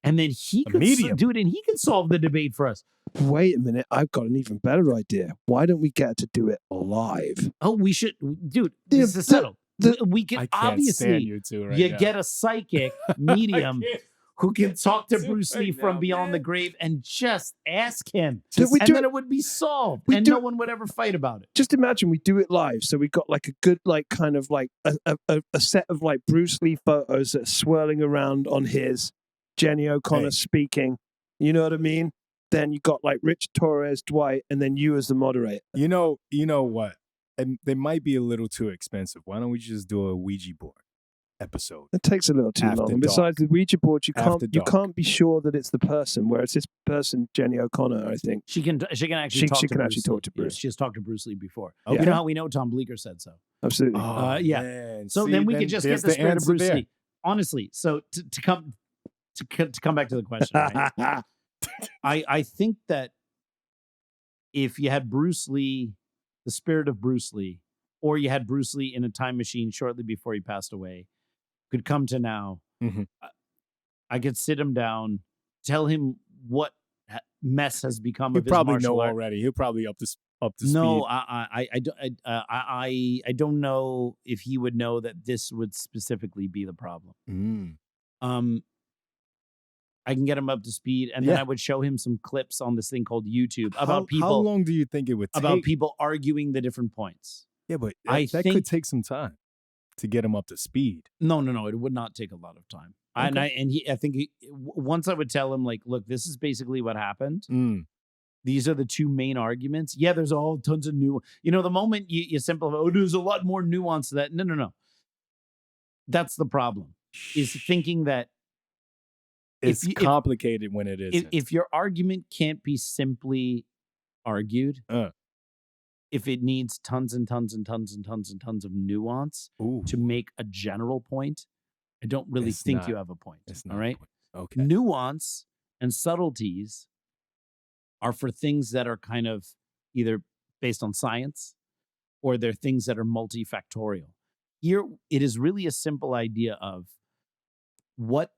And then he could do it, and he could solve the debate for us. Wait a minute, I've got an even better idea. Why don't we get to do it live? Oh, we should, dude. This is settled. We can obviously get a psychic medium who can talk to Bruce Lee from beyond the grave and just ask him, and then it would be solved, and no one would ever fight about it. Just imagine we do it live, so we got like a good, like kind of like a set of like Bruce Lee photos that are swirling around on his. Jenny O'Connor speaking, you know what I mean? Then you got like Rich Torres, Dwight, and then you as the moderator. You know what? And they might be a little too expensive. Why don't we just do a Ouija board episode? It takes a little too long. And besides the Ouija board, you can't be sure that it's the person. Whereas this person, Jenny O'Connor, I think she can actually talk to Bruce. Yeah, she has talked to Bruce Lee before. Okay. You know how we know? Tom Bleecker said so. Absolutely. Yeah. Man. So See, then we could just get the spirit of Bruce Lee. Honestly, so to come back to the question, right? I think that if you had Bruce Lee, the spirit of Bruce Lee, or you had Bruce Lee in a time machine shortly before he passed away, could come to now, I could sit him down, tell him what mess has become of his martial art. He'll probably know already. He'll probably up to speed. No, I don't know if he would know that this would specifically be the problem. I can get him up to speed, and then I would show him some clips on this thing called YouTube about people. How long do you think it would take? About people arguing the different points. Yeah, but that could take some time to get him up to speed. No, it would not take a lot of time. Okay. I think once I would tell him, like, look, this is basically what happened. These are the two main arguments. Yeah, there's all tons of new. The moment you simplify, there's a lot more nuance to that. No. That's the problem. Is thinking that it's complicated when it is. If your argument can't be simply argued, if it needs tons and tons and tons and tons and tons of nuance to make a general point, I don't really think you have a point. All right. Okay. Nuance and subtleties are for things that are kind of either based on science or they're things that are multifactorial. Here, it is really a simple idea of what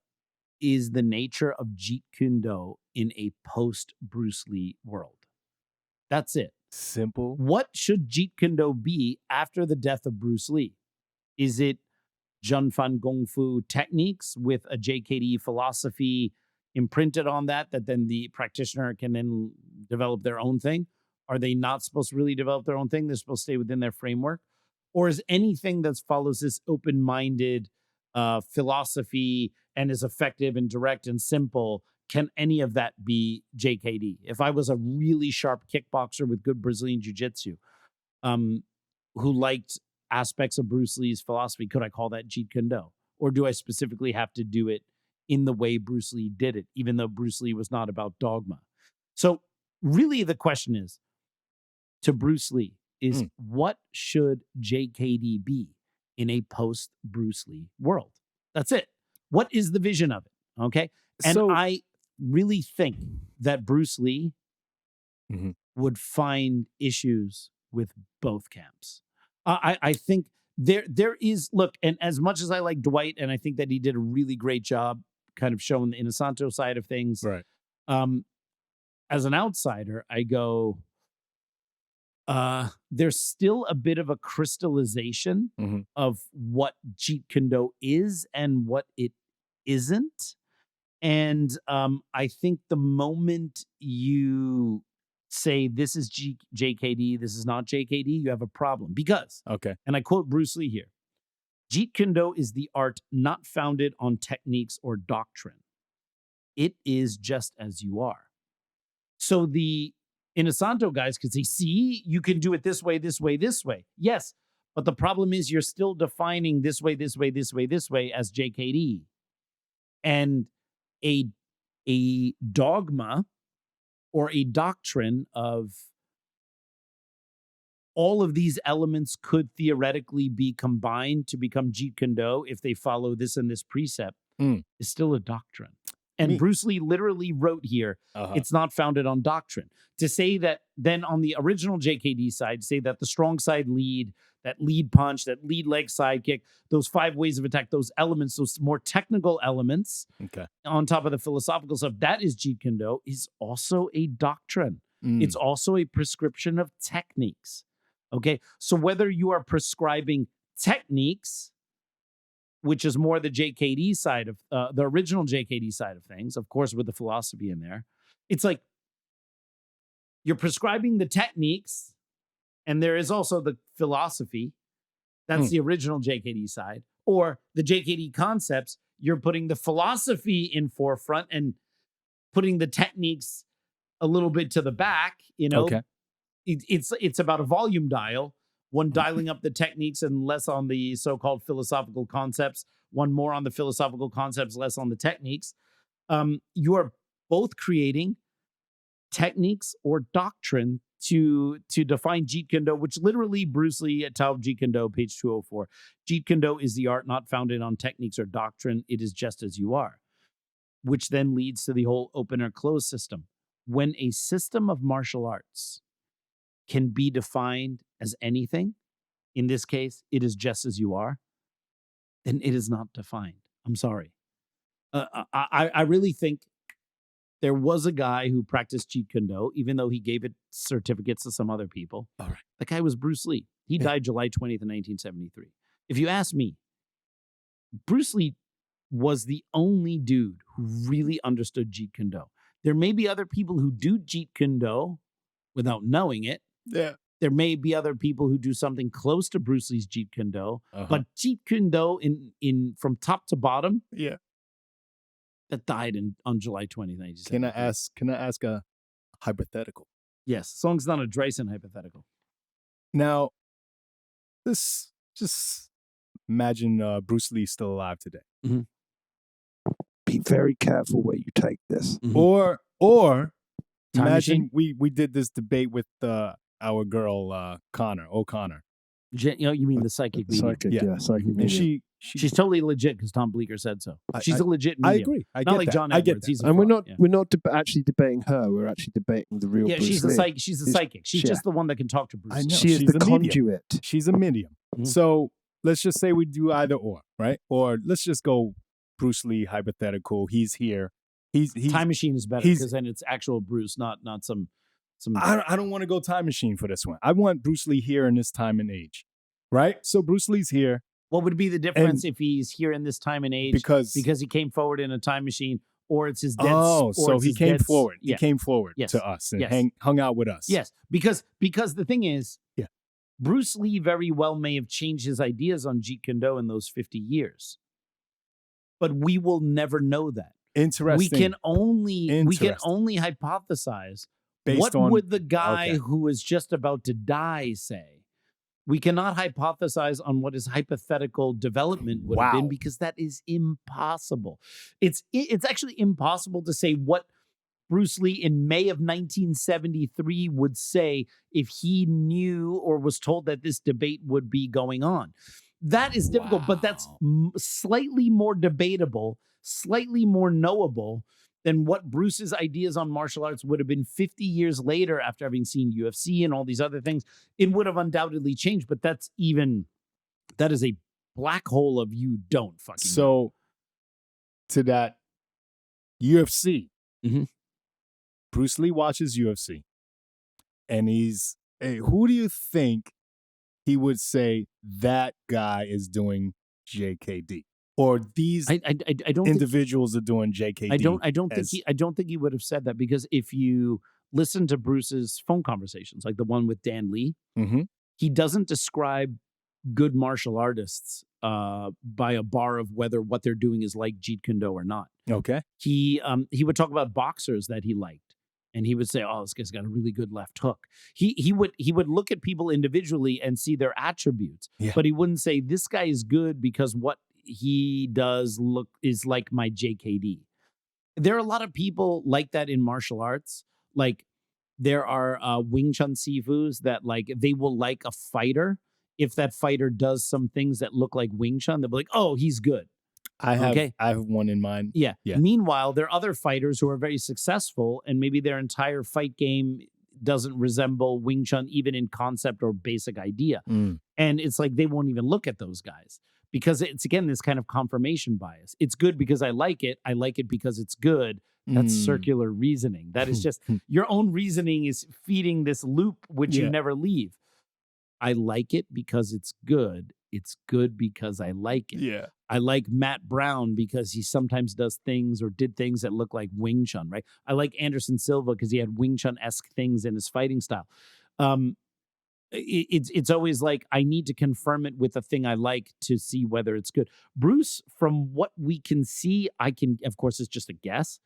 is the nature of Jeet Kune Do in a post-Bruce Lee world. That's it. Simple. What should Jeet Kune Do be after the death of Bruce Lee? Is it Jun Fan Gong Fu techniques with a JKD philosophy imprinted on that then the practitioner can then develop their own thing? Are they not supposed to really develop their own thing? They're supposed to stay within their framework? Or is anything that follows this open-minded philosophy and is effective and direct and simple, can any of that be JKD? If I was a really sharp kickboxer with good Brazilian jiu-jitsu, who liked aspects of Bruce Lee's philosophy, could I call that Jeet Kune Do? Or do I specifically have to do it in the way Bruce Lee did it, even though Bruce Lee was not about dogma? So really the question is, to Bruce Lee, is what should JKD be in a post-Bruce Lee world? That's it. What is the vision of it? Okay. And I really think that Bruce Lee would find issues with both camps. I think there is, look, and as much as I like Dwight, and I think that he did a really great job kind of showing the Inosanto side of things. Right. As an outsider, I go, there's still a bit of a crystallization of what Jeet Kune Do is and what it isn't. And I think the moment you say this is JKD, this is not JKD, you have a problem. Because, and I quote Bruce Lee here, Jeet Kune Do is the art not founded on techniques or doctrine. It is just as you are. So the Inosanto guys could say, see, you can do it this way, this way, this way. Yes, but the problem is you're still defining this way, this way, this way, this way as JKD. And a dogma or a doctrine of all of these elements could theoretically be combined to become Jeet Kune Do if they follow this and this precept is still a doctrine. And Bruce Lee literally wrote here, it's not founded on doctrine. To say that then on the original JKD side, say that the strong side lead, that lead punch, that lead leg side kick, those 5 ways of attack, those elements, those more technical elements on top of the philosophical stuff, that is Jeet Kune Do, is also a doctrine. It's also a prescription of techniques. Okay, so whether you are prescribing techniques, which is more the JKD side of the original JKD side of things, of course, with the philosophy in there. It's like you're prescribing the techniques, and there is also the philosophy. That's the original JKD side. Or the JKD concepts, you're putting the philosophy in forefront and putting the techniques a little bit to the back. It's about a volume dial. One dialing up the techniques and less on the so-called philosophical concepts. One more on the philosophical concepts, less on the techniques. You are both creating techniques or doctrine to define Jeet Kune Do, which literally Bruce Lee at Tao of Jeet Kune Do, page 204. Jeet Kune Do is the art not founded on techniques or doctrine. It is just as you are, which then leads to the whole open or closed system. When a system of martial arts can be defined as anything, in this case, it is just as you are, then it is not defined. I'm sorry. I really think there was a guy who practiced Jeet Kune Do, even though he gave it certificates to some other people. All right. That guy was Bruce Lee. He died July 20th, 1973. If you ask me, Bruce Lee was the only dude who really understood Jeet Kune Do. There may be other people who do Jeet Kune Do without knowing it. Yeah. There may be other people who do something close to Bruce Lee's Jeet Kune Do, but Jeet Kune Do in from top to bottom, that died on July 20th, 1973. Can I ask a hypothetical? Yes, as long as it's not a Dre Ison hypothetical. Now, just imagine Bruce Lee still alive today. Mm-hmm. Be very careful where you take this. Mm-hmm. Or Time imagine machine? we did this debate with our girl O'Connor. You mean the psychic medium? Psychic medium. And she's totally legit because Tom Bleecker said so. She's a legit medium. I agree. I Not get like that. John I get Edwards. that. He's a And fraud. we're not actually debating her. We're actually debating the real. Yeah, Bruce she's Lee. she's a psychic. She's just the one that can talk to Bruce. I know. She is She's the a medium. conduit. She's a medium. Mhm. So let's just say we do either or, right? Or let's just go Bruce Lee hypothetical. He's here. He's Time machine is better because then it's actual Bruce, not some. I don't want to go time machine for this one. I want Bruce Lee here in this time and age, right? So Bruce Lee's here. What would be the difference if he's here in this time and age because he came forward in a time machine, or it's his dead? so he came forward. Yeah. He came forward Yes. to us and Yes. hung out with us. Yes, because the thing is, Yeah. Bruce Lee very well may have changed his ideas on Jeet Kune Do in those 50 years, but we will never know that. Interesting. We can only hypothesize. Based What on, would the guy okay. who is just about to die say? We cannot hypothesize on what his hypothetical development would have Wow. been because that is impossible. It's actually impossible to say what Bruce Lee in May of 1973 would say if he knew or was told that this debate would be going on. That is difficult, but that's slightly more debatable, slightly more knowable than what Bruce's ideas on martial arts would have been 50 years later after having seen UFC and all these other things. It would have undoubtedly changed, but that is a black hole of you don't fucking know. So to that UFC, Mhm. Bruce Lee watches UFC, and he's, hey, who do you think he would say that guy is doing JKD? Or these I don't individuals are doing JKD. I don't think he would have said that because if you listen to Bruce's phone conversations, like the one with Dan Lee, Mhm. he doesn't describe good martial artists by a bar of whether what they're doing is like Jeet Kune Do or not. Okay. He would talk about boxers that he liked, and he would say, "Oh, this guy's got a really good left hook." He would look at people individually and see their attributes, Yeah. but he wouldn't say this guy is good because what he does is like my JKD. There are a lot of people like that in martial arts. Like there are Wing Chun Sifus that like they will like a fighter if that fighter does some things that look like Wing Chun. They'll be like, "Oh, he's good." I have Okay. one in mind. Yeah. Yeah. Meanwhile, there are other fighters who are very successful and maybe their entire fight game doesn't resemble Wing Chun even in concept or basic idea. Mm. And it's like they won't even look at those guys because it's, again, this kind of confirmation bias. It's good because I like it. I like it because it's good. That's Mm. circular reasoning. That is just your own reasoning is feeding this loop, which you Yeah. never leave. I like it because it's good. It's good because I like it. Yeah. I like Matt Brown because he sometimes does things or did things that look like Wing Chun, right? I like Anderson Silva because he had Wing Chun-esque things in his fighting style. It's always like I need to confirm it with a thing I like to see whether it's good. Bruce, from what we can see, of course, it's just a guess.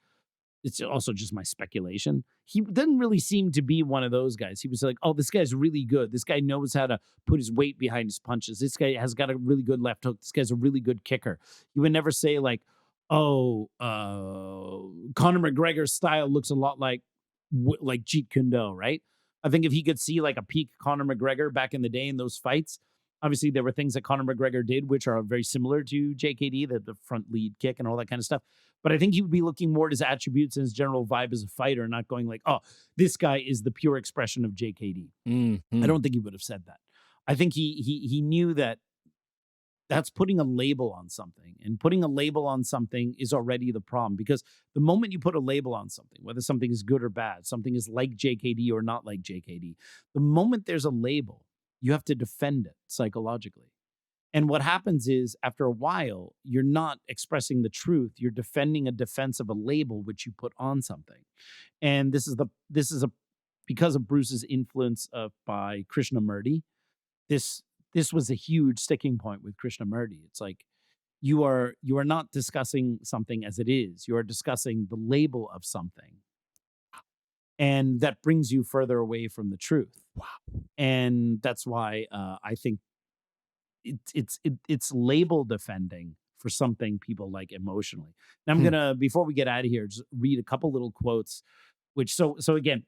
It's also just my speculation. He didn't really seem to be one of those guys. He was like, oh, this guy's really good. This guy knows how to put his weight behind his punches. This guy has got a really good left hook. This guy's a really good kicker. He would never say like, oh, Conor McGregor's style looks a lot like Jeet Kune Do, right? I think if he could see like a peak Conor McGregor back in the day in those fights, obviously there were things that Conor McGregor did which are very similar to JKD, the front lead kick and all that kind of stuff. But I think he would be looking more at his attributes and his general vibe as a fighter, not going like, oh, this guy is the pure expression of JKD. I don't think he would have said that. I think he knew that that's putting a label on something, and putting a label on something is already the problem, because the moment you put a label on something, whether something is good or bad, something is like JKD or not like JKD, the moment there's a label, you have to defend it psychologically. And what happens is after a while, you're not expressing the truth. You're defending a defense of a label which you put on something. And because of Bruce's influence by Krishnamurti, this was a huge sticking point with Krishnamurti. It's like you are not discussing something as it is. You are discussing the label of something. And that brings you further away from the truth. Wow. And that's why I think it's label defending for something people like emotionally. Now I'm gonna, before we get out of here, just read a couple little quotes, which so again,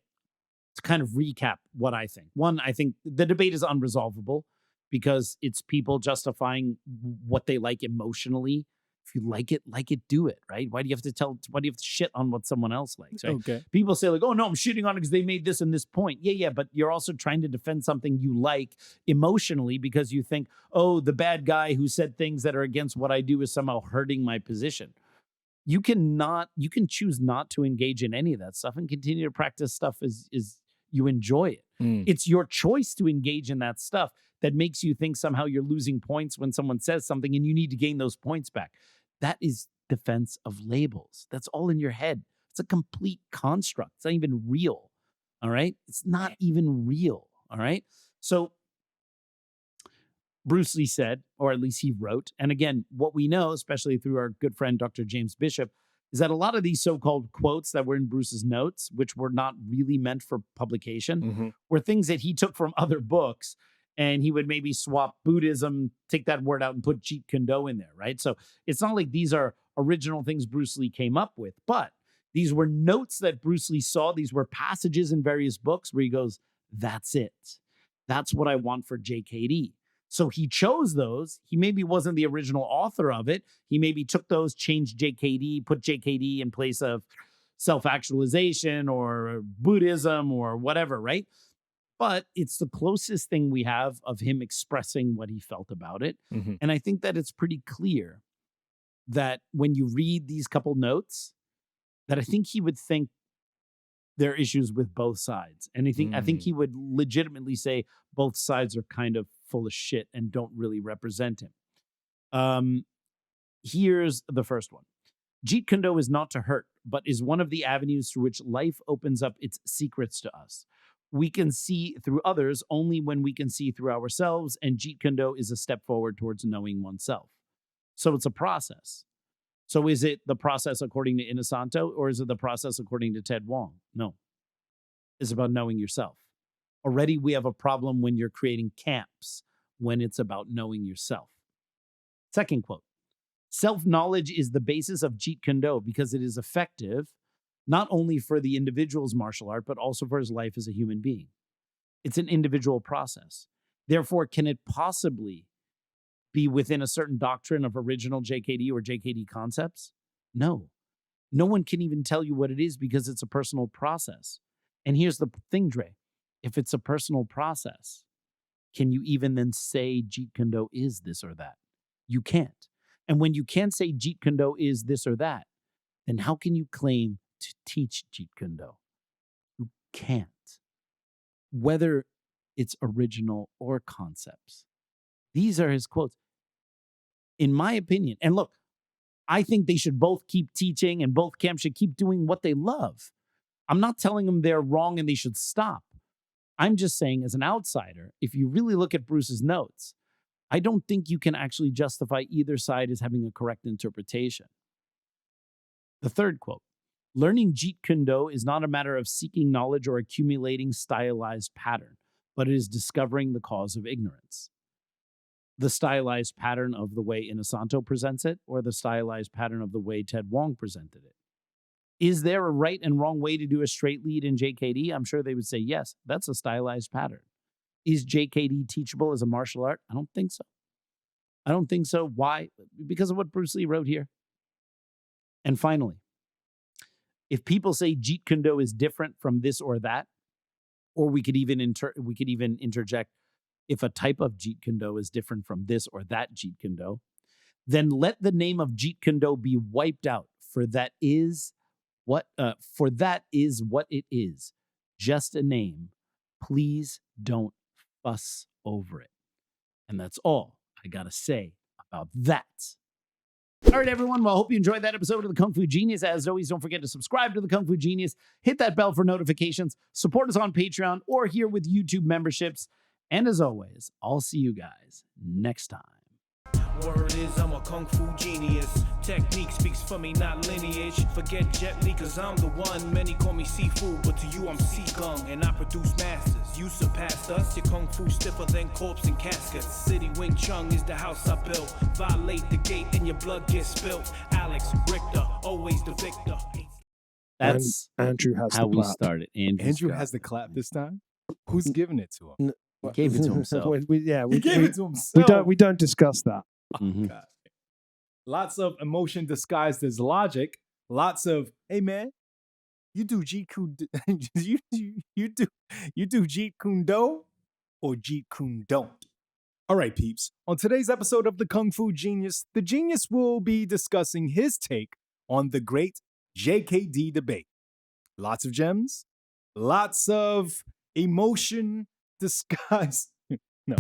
to kind of recap what I think. One, I think the debate is unresolvable because it's people justifying what they like emotionally. If you like it, do it, right? Why do you have to shit on what someone else likes, right? Okay. People say like, oh no, I'm shitting on it because they made this and this point. Yeah, but you're also trying to defend something you like emotionally because you think, oh, the bad guy who said things that are against what I do is somehow hurting my position. You can choose not to engage in any of that stuff and continue to practice stuff as you enjoy it. It's your choice to engage in that stuff that makes you think somehow you're losing points when someone says something and you need to gain those points back. That is defense of labels. That's all in your head. It's a complete construct. It's not even real. All right? It's not even real. All right? So Bruce Lee said, or at least he wrote, and again, what we know, especially through our good friend Dr. James Bishop, is that a lot of these so-called quotes that were in Bruce's notes, which were not really meant for publication, were things that he took from other books, and he would maybe swap Buddhism, take that word out and put Jeet Kune Do in there, right? So it's not like these are original things Bruce Lee came up with, but these were notes that Bruce Lee saw. These were passages in various books where he goes, that's it. That's what I want for JKD. So he chose those. He maybe wasn't the original author of it. He maybe took those, changed JKD, put JKD in place of self-actualization or Buddhism or whatever, right? But it's the closest thing we have of him expressing what he felt about it. And I think that it's pretty clear that when you read these couple notes, that I think he would think there are issues with both sides. And I think he would legitimately say both sides are kind of full of shit and don't really represent him. Here's the first one. Jeet Kune Do is not to hurt, but is one of the avenues through which life opens up its secrets to us. We can see through others only when we can see through ourselves, and Jeet Kune Do is a step forward towards knowing oneself. So it's a process. So is it the process according to Inosanto, or is it the process according to Ted Wong? No. It's about knowing yourself. Already we have a problem when you're creating camps, when it's about knowing yourself. Second quote. Self-knowledge is the basis of Jeet Kune Do because it is effective not only for the individual's martial art, but also for his life as a human being. It's an individual process. Therefore, can it possibly be within a certain doctrine of original JKD or JKD concepts? No. No one can even tell you what it is because it's a personal process. And here's the thing, Dre. If it's a personal process, can you even then say Jeet Kune Do is this or that? You can't. And when you can't say Jeet Kune Do is this or that, then how can you claim to teach Jeet Kune Do? You can't. Whether it's original or concepts. These are his quotes. In my opinion, and look, I think they should both keep teaching and both camps should keep doing what they love. I'm not telling them they're wrong and they should stop. I'm just saying, as an outsider, if you really look at Bruce's notes, I don't think you can actually justify either side as having a correct interpretation. The third quote. Learning Jeet Kune Do is not a matter of seeking knowledge or accumulating stylized pattern, but it is discovering the cause of ignorance. The stylized pattern of the way Inosanto presents it, or the stylized pattern of the way Ted Wong presented it. Is there a right and wrong way to do a straight lead in JKD? I'm sure they would say, yes, that's a stylized pattern. Is JKD teachable as a martial art? I don't think so. I don't think so. Why? Because of what Bruce Lee wrote here. And finally, if people say Jeet Kune Do is different from this or that, or we could even interject if a type of Jeet Kune Do is different from this or that Jeet Kune Do, then let the name of Jeet Kune Do be wiped out, for that is what it is. Just a name. Please don't fuss over it. And that's all I gotta say about that. All right, everyone. Well, I hope you enjoyed that episode of the Kung Fu Genius. As always, don't forget to subscribe to the Kung Fu Genius. Hit that bell for notifications. Support us on Patreon or here with YouTube memberships. And as always, I'll see you guys next time. Word is I'm a kung fu genius. Technique speaks for me, not lineage. Forget Jet Li, cause I'm the one. Many call me Sifu, but to you I'm Si-Gung. And I produce masters. You surpassed us. Your kung fu stiffer than corpse and caskets. City Wing Chun is the house I built. Violate the gate and your blood gets spilt. Alex, Richter, always the victor. That's Andrew has how the we clap. started. Andrew has the clap this time? Who's giving it to him? He gave it to himself. He gave it to himself. We don't discuss that. Mhm. God. Lots of emotion disguised as logic. Lots of, hey man, you do Jeet Kune you do Jeet Kune Do or Jeet Kune don't. All right, peeps. On today's episode of the Kung Fu Genius, the genius will be discussing his take on the great JKD debate. Lots of gems, lots of emotion disguised. No.